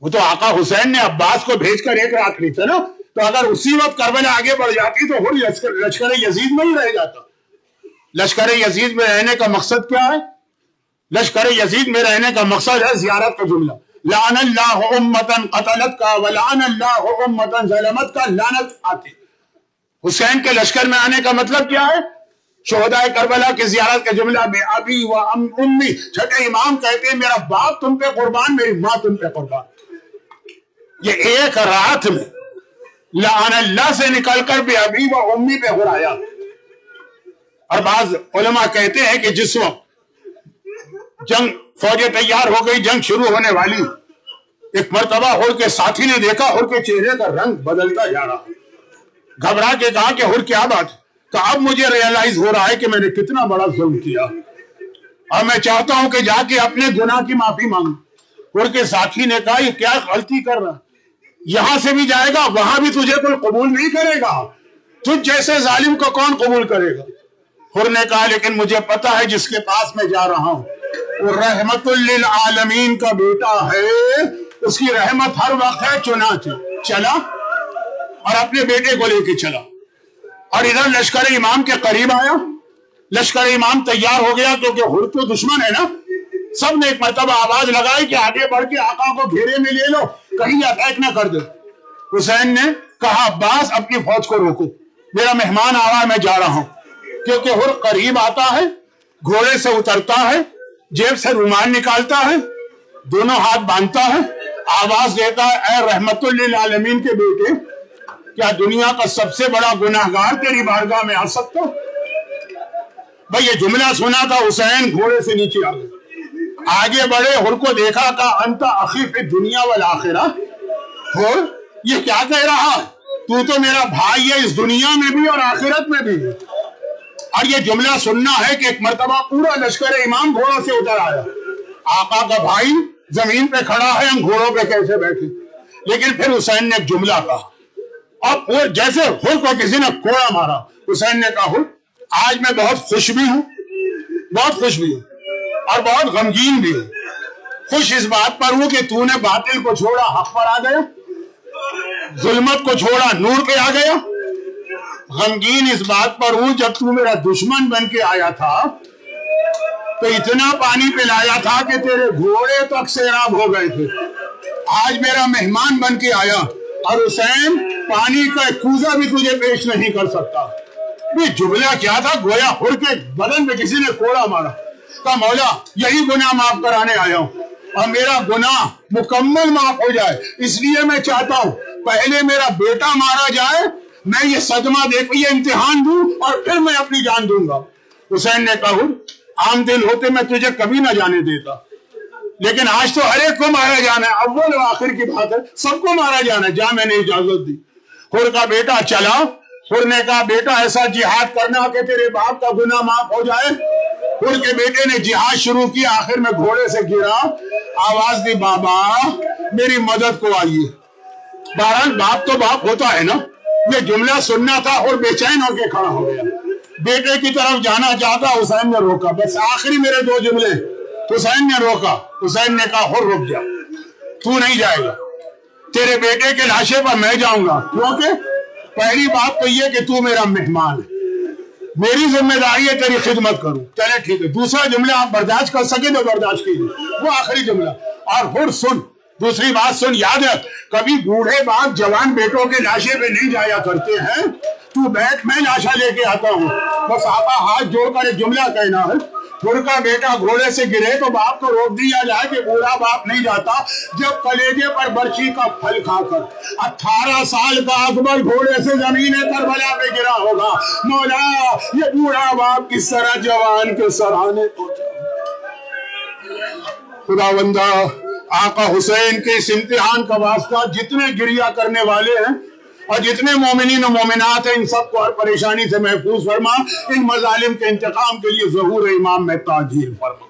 وہ تو آقا حسین نے عباس کو بھیج کر ایک رات لی تھی نا، تو اگر اسی وقت کربلا آگے بڑھ جاتی تو ہر لشکر یزید میں ہی رہ جاتا۔ لشکر یزید میں رہنے کا مقصد کیا ہے؟ لشکر یزید میں رہنے کا مقصد ہے زیارت کا جملہ، لعن اللہ امتن قتلت کا ولعن اللہ امتن ظلمت کا لعنت آتی۔ حسین کے لشکر میں آنے کا مطلب کیا ہے؟ شہدائے کربلا کی زیارت کا جملہ میں ابی و امی، چھٹے امام کہتے ہیں میرا باپ تم پہ قربان، میری ماں تم پہ قربان۔ یہ ایک رات میں لعن اللہ سے نکل کر بے ابی و امی پہ غرایا۔ اور بعض علماء کہتے ہیں کہ جس وقت جنگ فوجیں تیار ہو گئی، جنگ شروع ہونے والی، ایک مرتبہ ہر کے ساتھی نے دیکھا ہر کے چہرے کا رنگ بدلتا جا رہا، گھبرا کے کہا کہ ہر کیا بات؟ تو اب مجھے ریئلائز ہو رہا ہے کہ میں نے کتنا بڑا ظلم کیا، اور میں چاہتا ہوں کہ جا کے اپنے گناہ کی معافی مانگوں۔ ہر کے ساتھی نے کہا یہ کیا غلطی کر رہا، یہاں سے بھی جائے گا وہاں بھی تجھے کوئی قبول نہیں کرے گا، تجھ جیسے ظالم کو کون قبول کرے گا؟ ہر نے کہا لیکن مجھے پتا ہے جس کے پاس میں جا رہا ہوں وہ رحمت للعالمین کا بیٹا ہے، اس کی رحمت ہر وقت ہے، چنانچہ چلا اور اپنے بیٹے کو لے کے چلا، اور ادھر لشکر امام کے قریب آیا۔ لشکر امام تیار ہو گیا کیونکہ ہر تو دشمن ہے نا، سب نے ایک مرتبہ آواز لگائی کہ آگے بڑھ کے آقا کو گھیرے میں لے لو، کہیں اٹیک نہ کر دے۔ حسین نے کہا عباس اپنی فوج کو روکو، میرا مہمان آ رہا ہے، میں جا رہا ہوں۔ کیونکہ ہر قریب آتا ہے، گھوڑے سے اترتا ہے، جیب سے رومال نکالتا ہے، دونوں ہاتھ باندھتا ہے، آواز دیتا ہے اے رحمت للعالمین کے بیٹے، کیا دنیا کا سب سے بڑا گناہگار تیری بارگاہ میں آ سکتا؟ بھئی یہ جملہ سنا تھا، حسین گھوڑے سے نیچے آ گئے، آگے بڑھے، ہر کو دیکھا، کہا انت اخی فی الدنیا والآخرہ، ہر یہ کیا کہہ رہا ہے؟ تو تو میرا بھائی ہے اس دنیا میں بھی اور آخرت میں بھی۔ اور یہ جملہ سننا ہے کہ ایک مرتبہ پورا لشکر امام گھوڑوں سے اتر آیا، آقا کا بھائی زمین پہ کھڑا ہے، ہم گھوڑوں پہ کیسے بیٹھے؟ لیکن پھر حسین نے ایک جملہ کہا، اور جیسے ہر کو کسی نے کوڑا مارا، حسین نے کہا ہر آج میں بہت خوش بھی ہوں، بہت خوش بھی ہوں اور بہت غمگین بھی ہوں۔ خوش اس بات پر ہوں کہ تو نے باطل کو چھوڑا، حق پر آ گیا، ظلمت کو چھوڑا، نور پہ آ گیا۔ غمگین اس بات پر ہوں جب تو میرا دشمن بن کے آیا تھا تو اتنا پانی پلایا تھا کہ تیرے گھوڑے تک سیراب ہو گئے تھے، آج میرا مہمان بن کے آیا اور حسین پانی کا ایک کوزہ بھی تجھے پیش نہیں کر سکتا۔ یہ جملہ کیا تھا؟ گویا ہر کے بدن پہ کسی نے کوڑا مارا، کہا مولا یہی گناہ معاف کرانے آیا ہوں اور میرا گناہ مکمل معاف ہو جائے، اس لیے میں چاہتا ہوں پہلے میرا بیٹا مارا جائے، میں یہ صدمہ دیکھ یہ امتحان دوں اور پھر میں اپنی جان دوں گا۔ حسین نے کہا عام دل ہوتے میں تجھے کبھی نہ جانے دیتا، لیکن آج تو ہر ایک کو مارا جانا ہے، اول و آخر کی بات ہے، سب کو مارا جانا ہے۔ جا میں نے اجازت دی، حر کا بیٹا چلا، حر نے کہا بیٹا ایسا جہاد کرنا کہ تیرے باپ کا گناہ معاف ہو جائے۔ حر کے بیٹے نے جہاد شروع کیا، آخر میں گھوڑے سے گرا، آواز دی بابا میری مدد کو آئیے۔ بہرحال باپ تو باپ ہوتا ہے نا، یہ جملہ سننا تھا اور بے چین ہو کے کھڑا ہو گیا، بیٹے کی طرف جانا چاہتا، حسین نے روکا، بس آخری میرے دو جملے، حسین نے روکا، حسین نے کہا حر رک جا، تو نہیں جائے گا، تیرے بیٹے کے لاشے پر میں جاؤں گا، کیونکہ پہلی بات تو یہ کہ تو میرا مہمان ہے، میری ذمہ داری ہے تیری خدمت کروں، چلے ٹھیک ہے، دوسرا جملہ آپ برداشت کر سکیں تو برداشت کیجیے، وہ آخری جملہ۔ اور حر سن، دوسری بات سن، یاد ہے کبھی بوڑھے باپ جوان بیٹوں کے لاشے پہ نہیں جایا کرتے ہیں، تو بیٹھ میں لاشا لے کے آتا ہوں، بس آقا ہاتھ جوڑ کر ایک جملہ کہنا ہے، حر کا بیٹا گھوڑے سے گرے تو باپ کو روک دیا جائے کہ بوڑھا باپ نہیں جاتا، جب کلیجے پر برچی کا پھل کھا کر 18 سال کا اکبر گھوڑے سے زمین کربلا پہ گرا ہوگا، مولا یہ بوڑھا باپ کس طرح جوان کے سرانے پہنچا۔ خداوندہ آقا حسین کے اس امتحان کا واسطہ جتنے گریہ کرنے والے ہیں اور جتنے مومنین و مومنات ہیں، ان سب کو ہر پریشانی سے محفوظ فرما، ان مظالم کے انتقام کے لیے ظہور امام میں تعجیل فرما۔